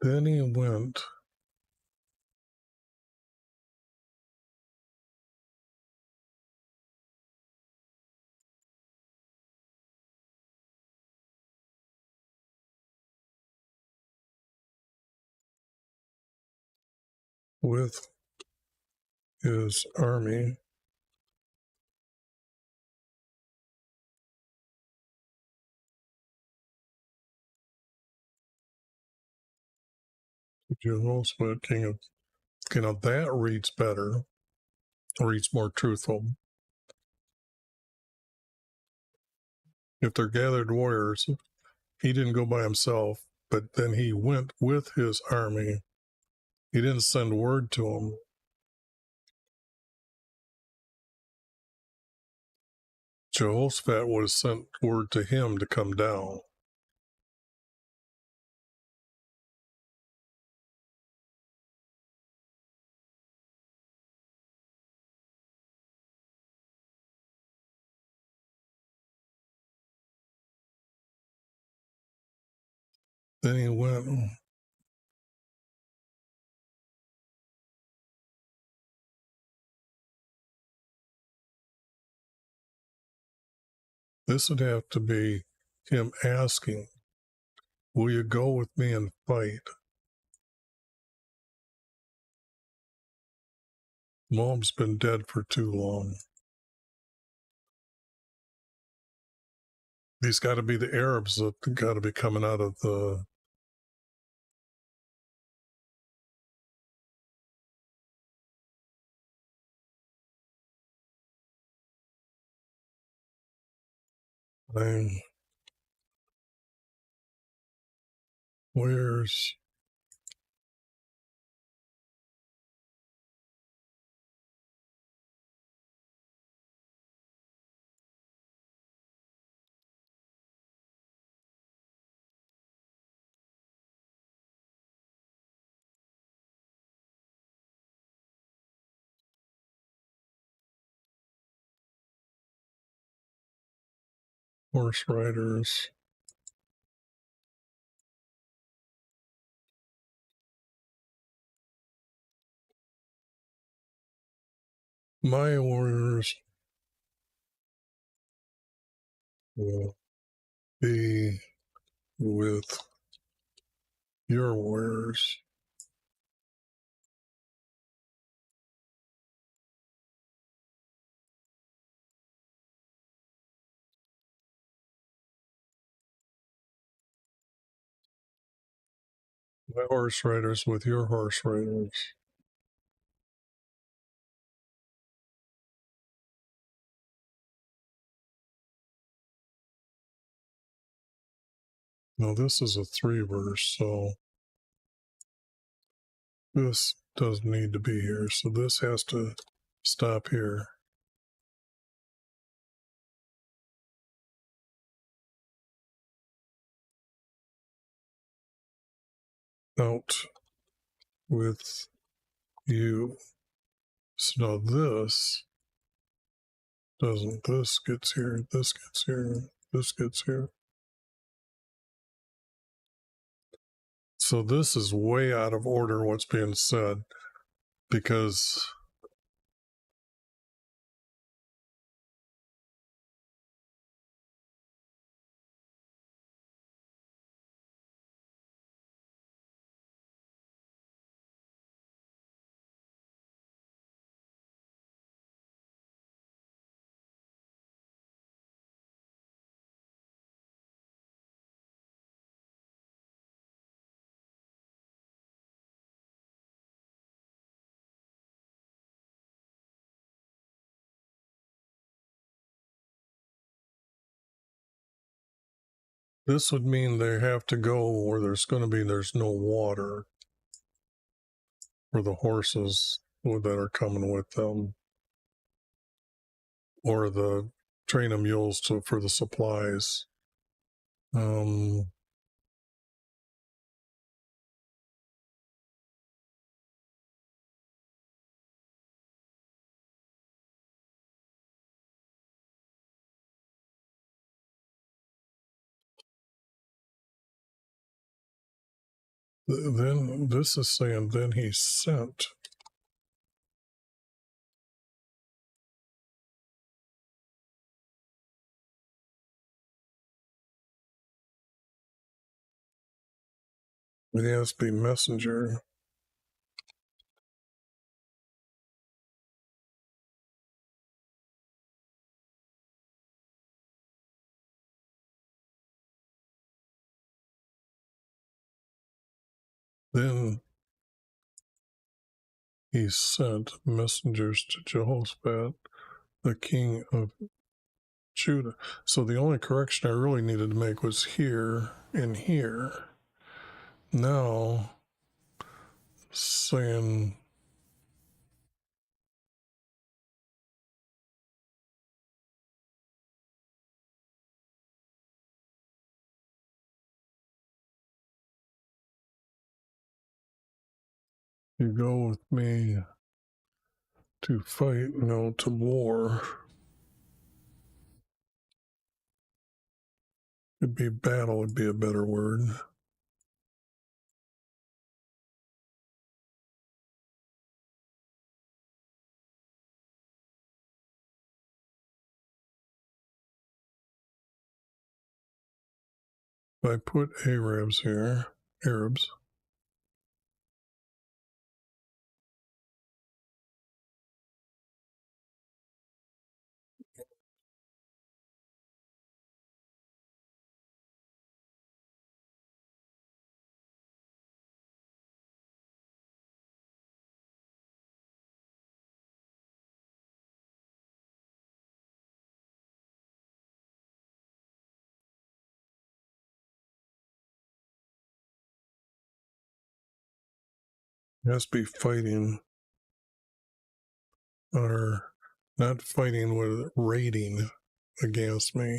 Speaker 1: then he went with his army to Jehoshaphat, king of, that reads better, reads more truthful. If they're gathered warriors, he didn't go by himself, but then he went with his army. He didn't send word to them. Jehoshaphat would have sent word to him to come down. Then he went. This would have to be him asking, will you go with me and fight? Mom's been dead for too long. These got to be the Arabs that got to be coming out of the. Where's horse riders. My warriors will be with your warriors. My horse riders with your horse riders. Now this is a 3 verse, so this doesn't need to be here. So this has to stop here. Out with you. So now this doesn't, this gets here, this gets here, this gets here. So this is way out of order what's being said, because this would mean they have to go where there's no water for the horses that are coming with them, or the train of mules for the supplies. Then this is saying, then he sent. It has to be messenger. Then he sent messengers to Jehoshaphat, the king of Judah. So the only correction I really needed to make was here and here. Now, saying you go with me to fight, no, to war. It'd be battle, would be a better word. If I put Arabs here, Arabs, has to be fighting, or not fighting with raiding against me.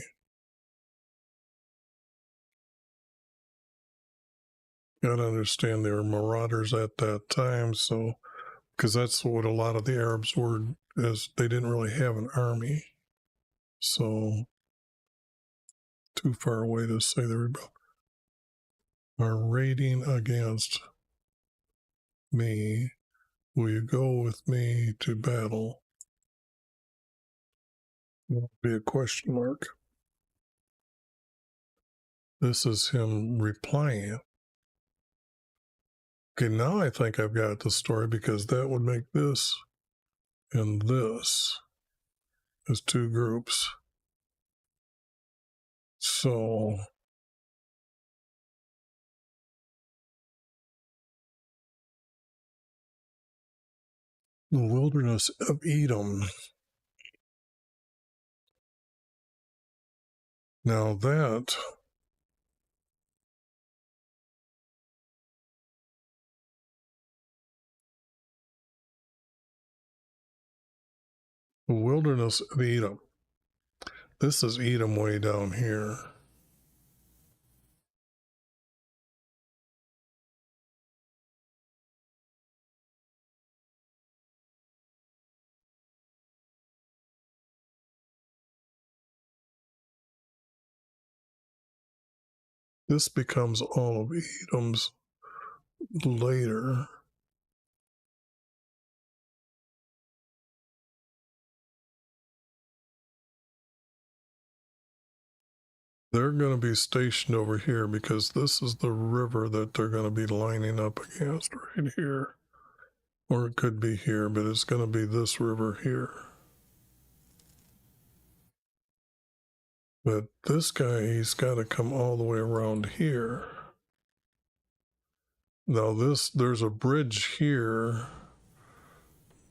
Speaker 1: Got to understand they were marauders at that time, so because that's what a lot of the Arabs were, is they didn't really have an army. So too far away to say the rebel are raiding against me. Will you go with me to battle? That'll be a question mark. This is him replying. Okay, now I think I've got the story, because that would make this and this as two groups. So the wilderness of Edom. Now that the wilderness of Edom. This is Edom way down here. This becomes all of Edom's later. They're going to be stationed over here, because this is the river that they're going to be lining up against right here. Or it could be here, but it's going to be this river here. But this guy, he's got to come all the way around here. Now there's a bridge here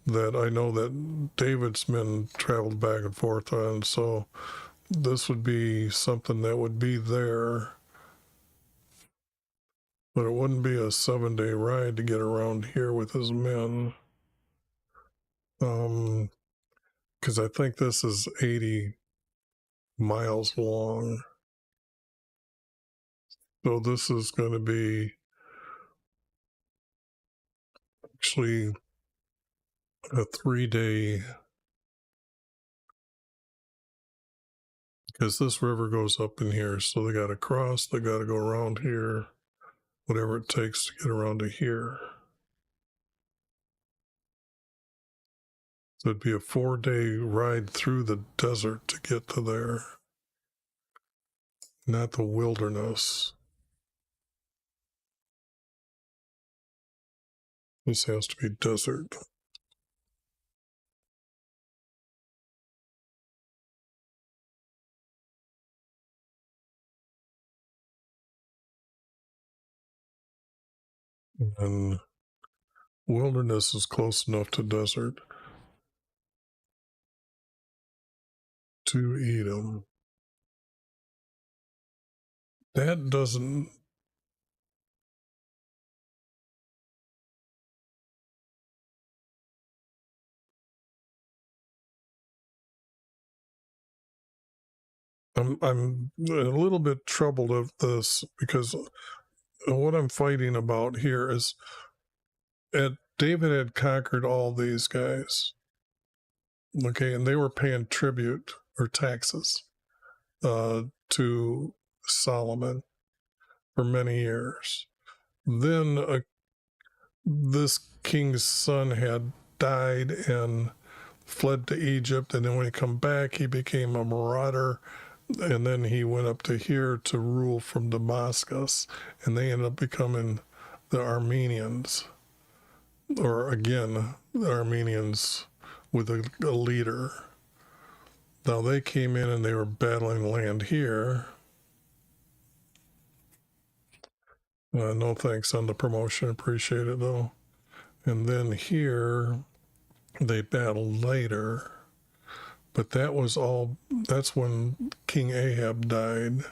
Speaker 1: that I know that David's men traveled back and forth on, so this would be something that would be there, but it wouldn't be a 7-day ride to get around here with his men. Because I think this is 80 miles long. So this is going to be actually a 3-day, because this river goes up in here, so they got to cross, they got to go around here, whatever it takes to get around to here. So it'd be a 4-day ride through the desert to get to there, not the wilderness. This has to be desert. And wilderness is close enough to desert to Edom. That doesn't. I'm a little bit troubled of this, because what I'm fighting about here is David had conquered all these guys. Okay, and they were paying tribute or taxes to Solomon for many years. Then this king's son had died and fled to Egypt, and then when he come back, he became a marauder, and then he went up to here to rule from Damascus, and they ended up becoming the Armenians, or again, the Armenians with a leader. Now they came in and they were battling land here. No thanks on the promotion, appreciate it though. And then here they battled later, but that's when King Ahab died,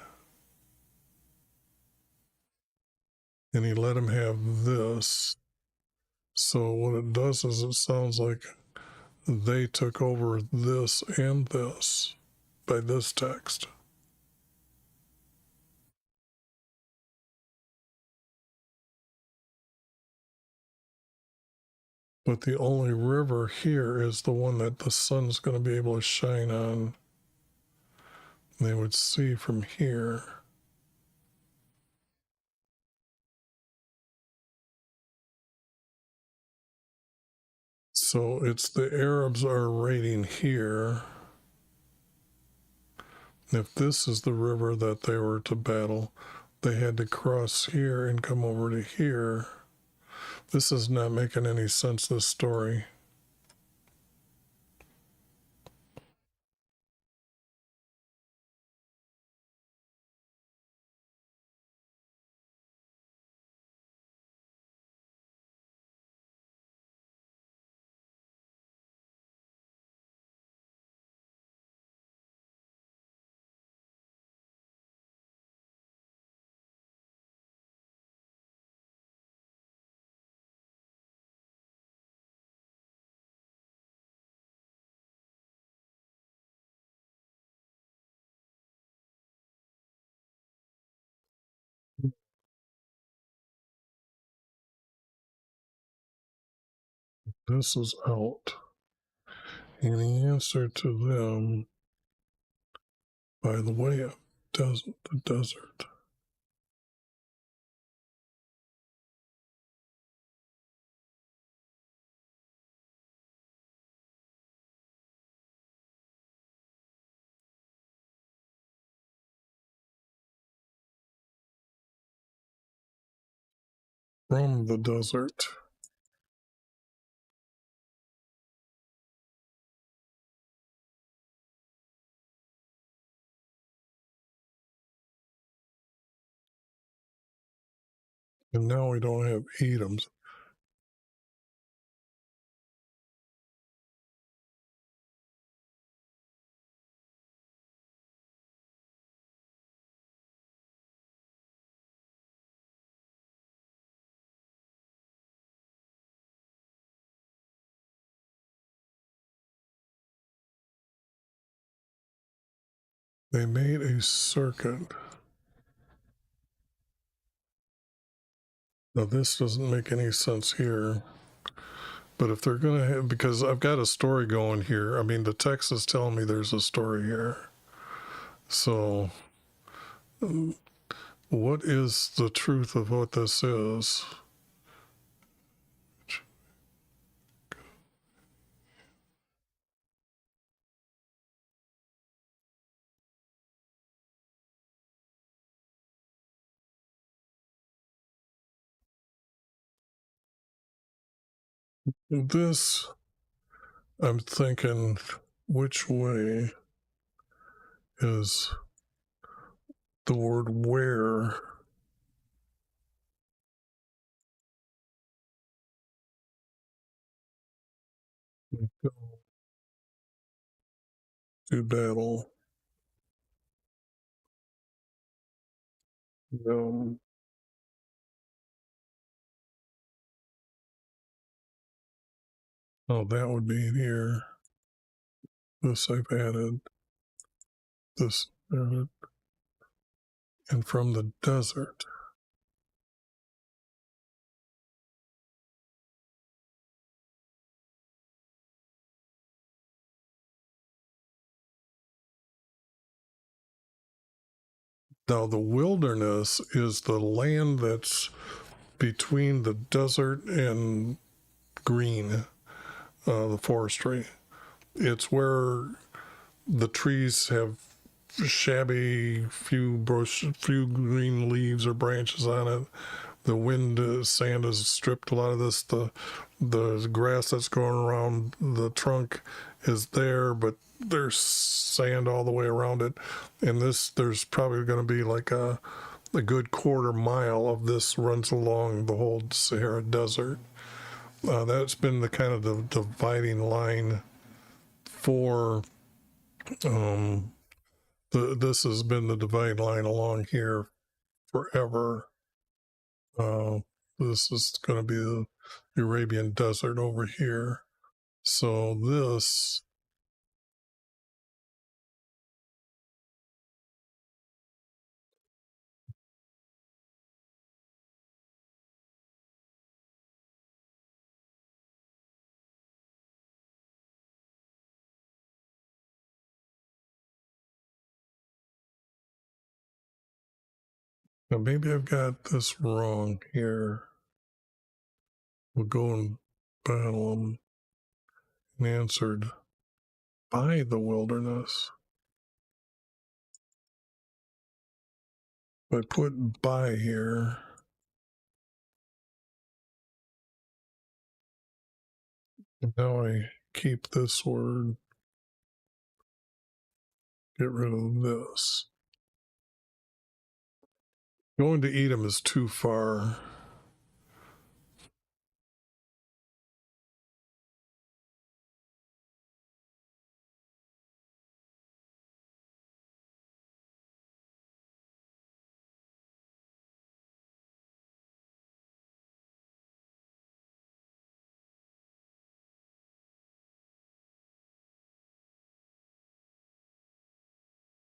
Speaker 1: and he let him have this. So what it does is, it sounds like they took over this and this by this text. But the only river here is the one that the sun's going to be able to shine on. They would see from here. So it's the Arabs are raiding here. If this is the river that they were to battle, they had to cross here and come over to here. This is not making any sense, this story. This is out. And he answered to them by the way of the desert. From the desert. And now we don't have Edoms. They made a circuit. Now this doesn't make any sense here. But if they're going to have, because I've got a story going here. I mean, the text is telling me there's a story here. So, what is the truth of what this is? This, I'm thinking, which way is the word where? Go to battle. Um, oh, that would be here. This I've added. This added. And from the desert. Now, the wilderness is the land that's between the desert and green, the forestry. It's where the trees have shabby few green leaves or branches on it. The wind, sand has stripped a lot of this. The grass that's growing around the trunk is there, but there's sand all the way around it. And there's probably going to be like a good quarter mile of this runs along the whole Sahara Desert. That's been the kind of the dividing line for this has been the dividing line along here forever. Uh, this is going to be the Arabian Desert over here. So this, Now maybe I've got this wrong here. We'll go and battle them. And answered by the wilderness. If I put by here, and now I keep this word, get rid of this. Going to Edom is too far.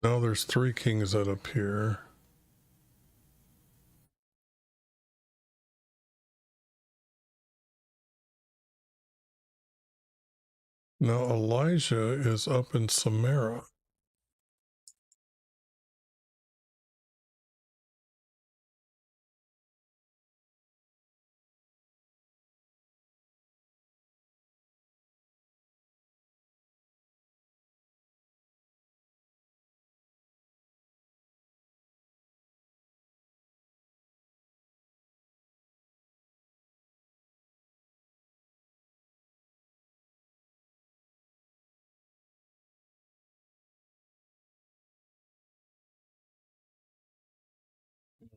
Speaker 1: Now there's 3 kings that appear. Now Elijah is up in Samaria.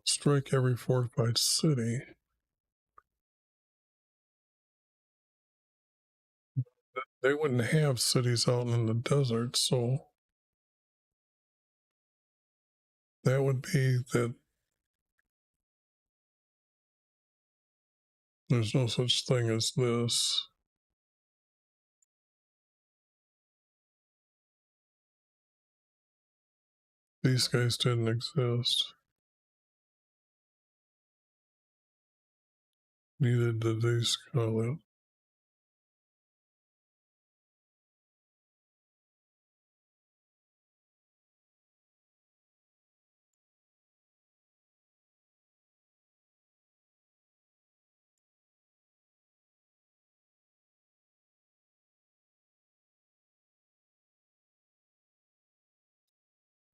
Speaker 1: Strike every fortified city. They wouldn't have cities out in the desert, so that would be that there's no such thing as this. These guys didn't exist. Neither did these call it.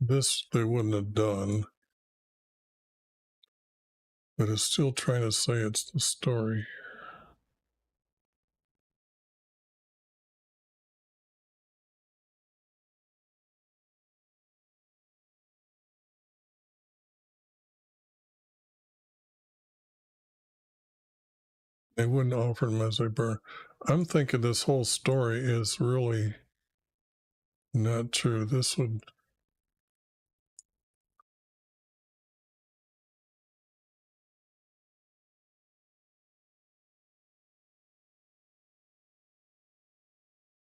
Speaker 1: This they wouldn't have done, but it's still trying to say it's the story. They wouldn't offer them as a burn. I'm thinking this whole story is really not true. This would.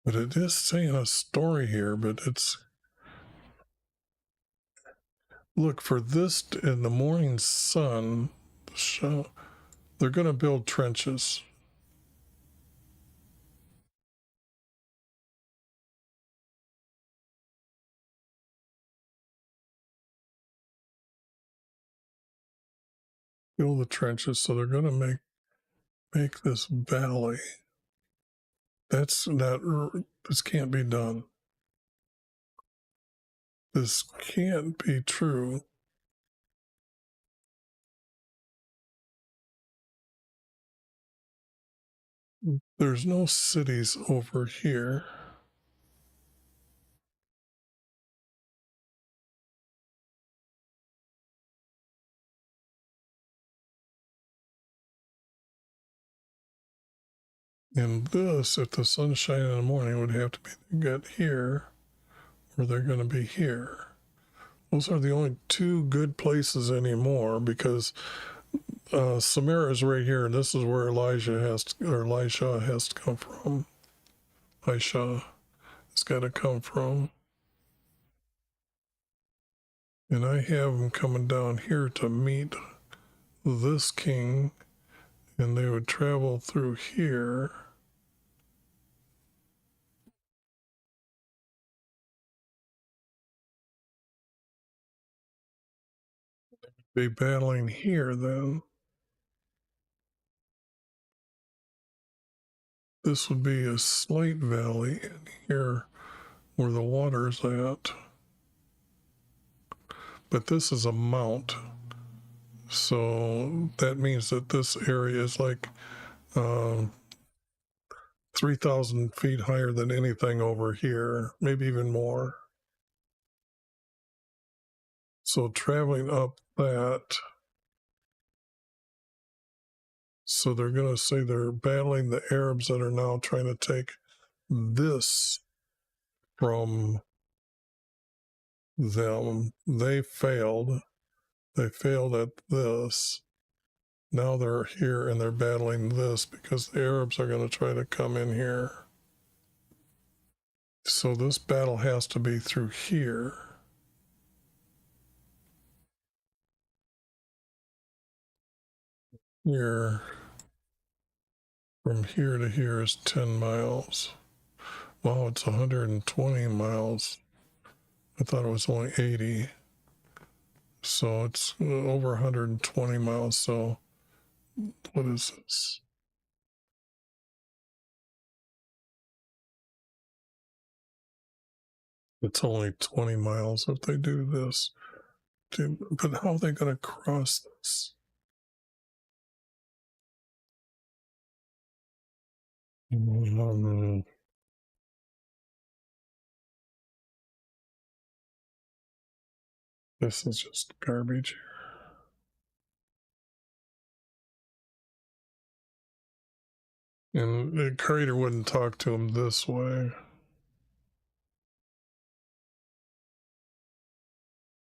Speaker 1: But it is saying a story here, but it's. Look, for this in the morning sun, they're going to build trenches. Build the trenches, so they're going to make this valley. That's not. This can't be done. This can't be true. There's no cities over here. And this, if the sun's shining in the morning, would have to be get here, or they're going to be here. Those are the only 2 good places anymore, because Samaria is right here, and this is where Elisha has to come from. Elisha has got to come from. And I have him coming down here to meet this king, and they would travel through here. Be battling here then. This would be a slight valley in here where the water's at. But this is a mount. So that means that this area is like 3,000 feet higher than anything over here, maybe even more. So traveling up that, so they're going to say they're battling the Arabs that are now trying to take this from them. They failed. They failed at this. Now they're here and they're battling this because the Arabs are going to try to come in here. So this battle has to be through here. Here, from here to here is 10 miles. Wow, it's 120 miles. I thought it was only 80. So it's over 120 miles. So what is this? It's only 20 miles if they do this. But how are they going to cross this? This is just garbage. And the creator wouldn't talk to him this way.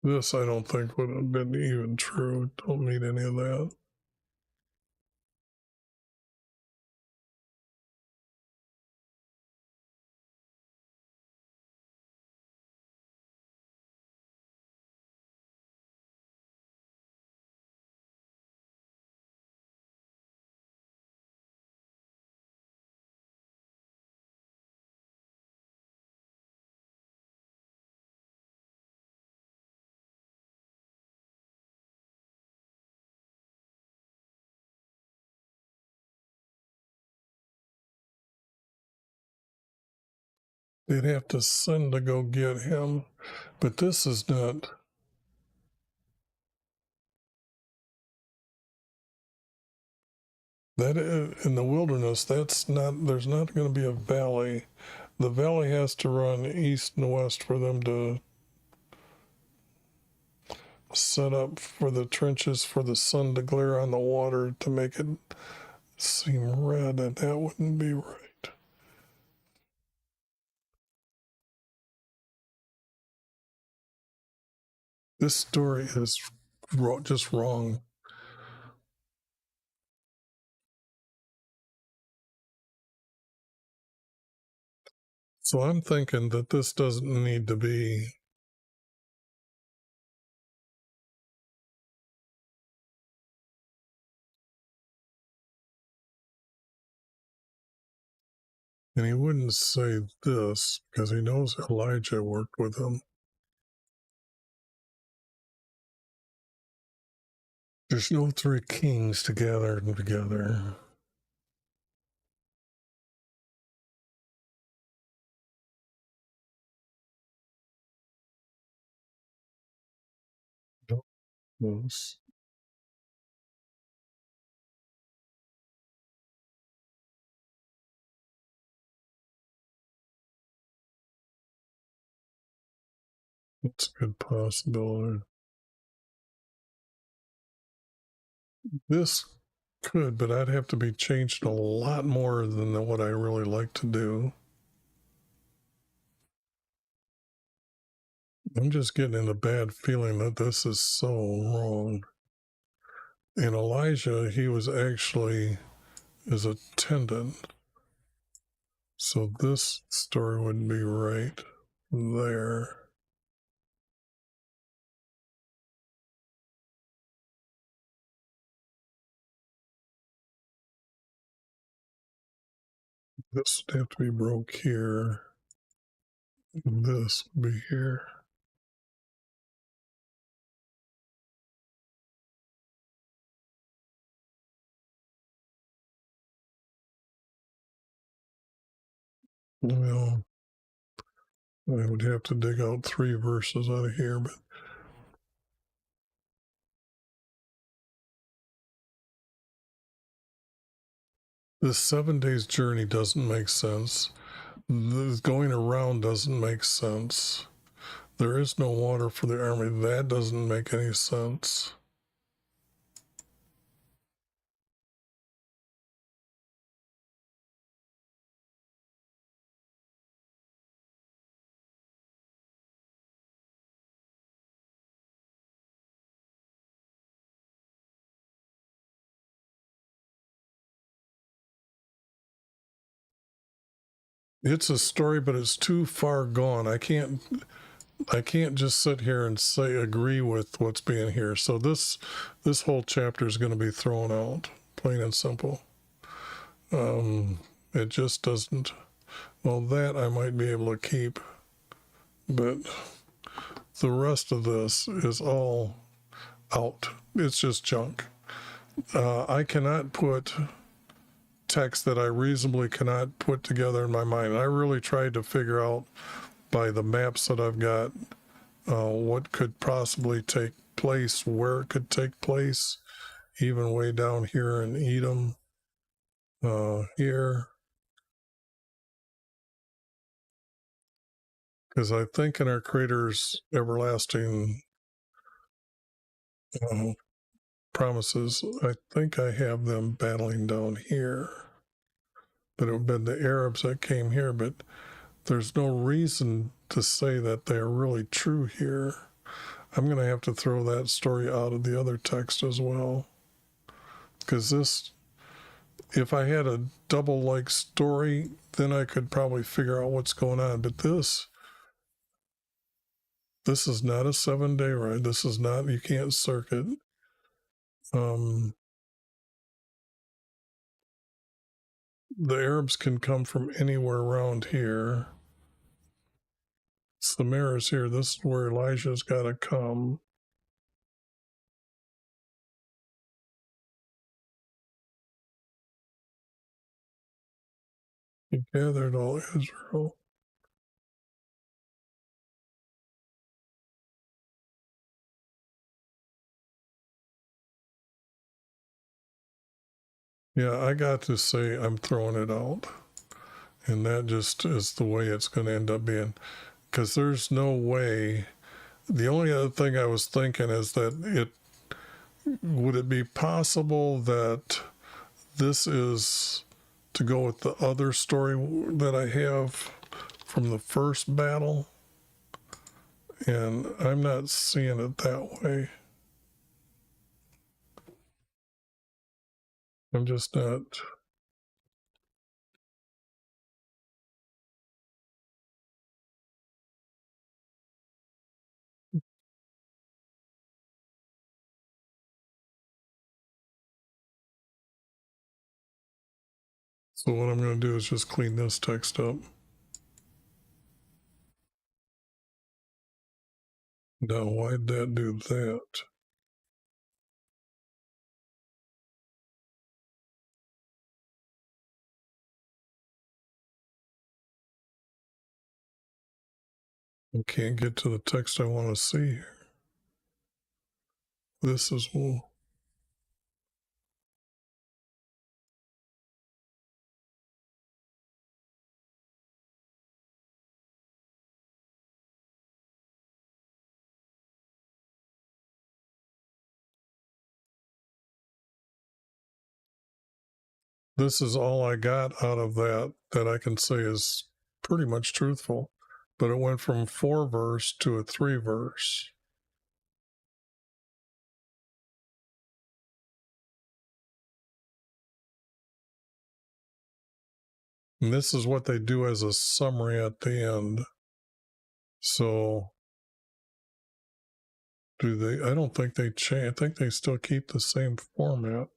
Speaker 1: This I don't think would have been even true. Don't need any of that. They'd have to send to go get him, but this is not. That in the wilderness, that's not. There's not going to be a valley. The valley has to run east and west for them to set up for the trenches for the sun to glare on the water to make it seem red, and that wouldn't be right. This story is just wrong. So I'm thinking that this doesn't need to be. And he wouldn't say this because he knows Elijah worked with him. There's no three kings together. Yes. It's a good possibility. This could, but I'd have to be changed a lot more than what I really like to do. I'm just getting a bad feeling that this is so wrong. And Elijah, he was actually his attendant. So this story would be right there. This would have to be broke here. This would be here. Well, I would have to dig out 3 verses out of here, but this 7 days journey doesn't make sense. This going around doesn't make sense. There is no water for the army. That doesn't make any sense. It's a story, but it's too far gone. I can't just sit here and say agree with what's being here. So this whole chapter is going to be thrown out, plain and simple. It just doesn't. Well, that I might be able to keep, but the rest of this is all out. It's just junk. I cannot put text that I reasonably cannot put together in my mind. I really tried to figure out by the maps that I've got what could possibly take place, where it could take place, even way down here in Edom, here. Because I think in our Creator's everlasting uh, promises, I think I have them battling down here. But it would have been the Arabs that came here, but there's no reason to say that they're really true here. I'm going to have to throw that story out of the other text as well. Because this, if I had a double like story, then I could probably figure out what's going on. But this is not a 7-day ride. This is not, you can't circuit. The Arabs can come from anywhere around here. It's the mirrors here. This is where Elijah's got to come. He gathered all Israel. Yeah, I got to say I'm throwing it out. And that just is the way it's going to end up being. Because there's no way. The only other thing I was thinking is that would it be possible that this is to go with the other story that I have from the first battle? And I'm not seeing it that way. I'm just not. So what I'm going to do is just clean this text up. Now, why'd that do that? I can't get to the text I want to see here. This is, well, this is all I got out of that I can say is pretty much truthful. But it went from 4 verse to a 3 verse. And this is what they do as a summary at the end. So do they? I don't think they change. I think they still keep the same format.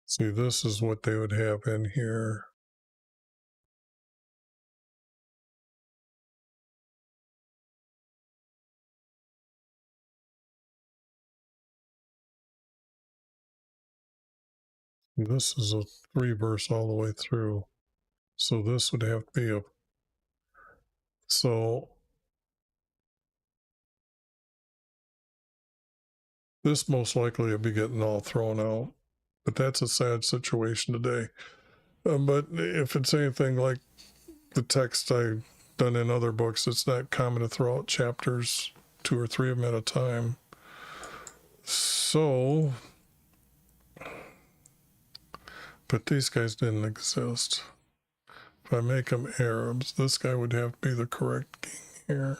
Speaker 1: See, this is what they would have in here. This is a 3 verse all the way through. So this would have to be a, so this most likely will be getting all thrown out. But that's a sad situation today. But if it's anything like the text I've done in other books, it's not common to throw out chapters, 2 or 3 of them at a time. So, but these guys didn't exist. If I make them Arabs, this guy would have to be the correct king here.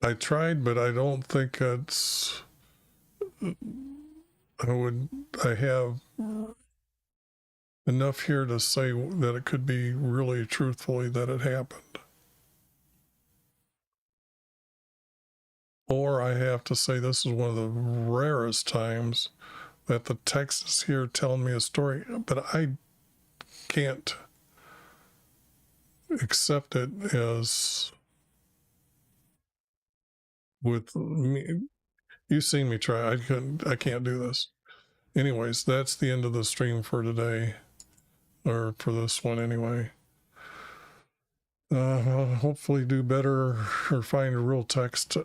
Speaker 1: I tried, but I don't think it's. I have enough here to say that it could be really truthfully that it happened. Or I have to say this is one of the rarest times that the text is here telling me a story, but I can't accept it as with me. You've seen me try. I can't do this. Anyways, that's the end of the stream for today, or for this one anyway. I'll hopefully do better or find a real text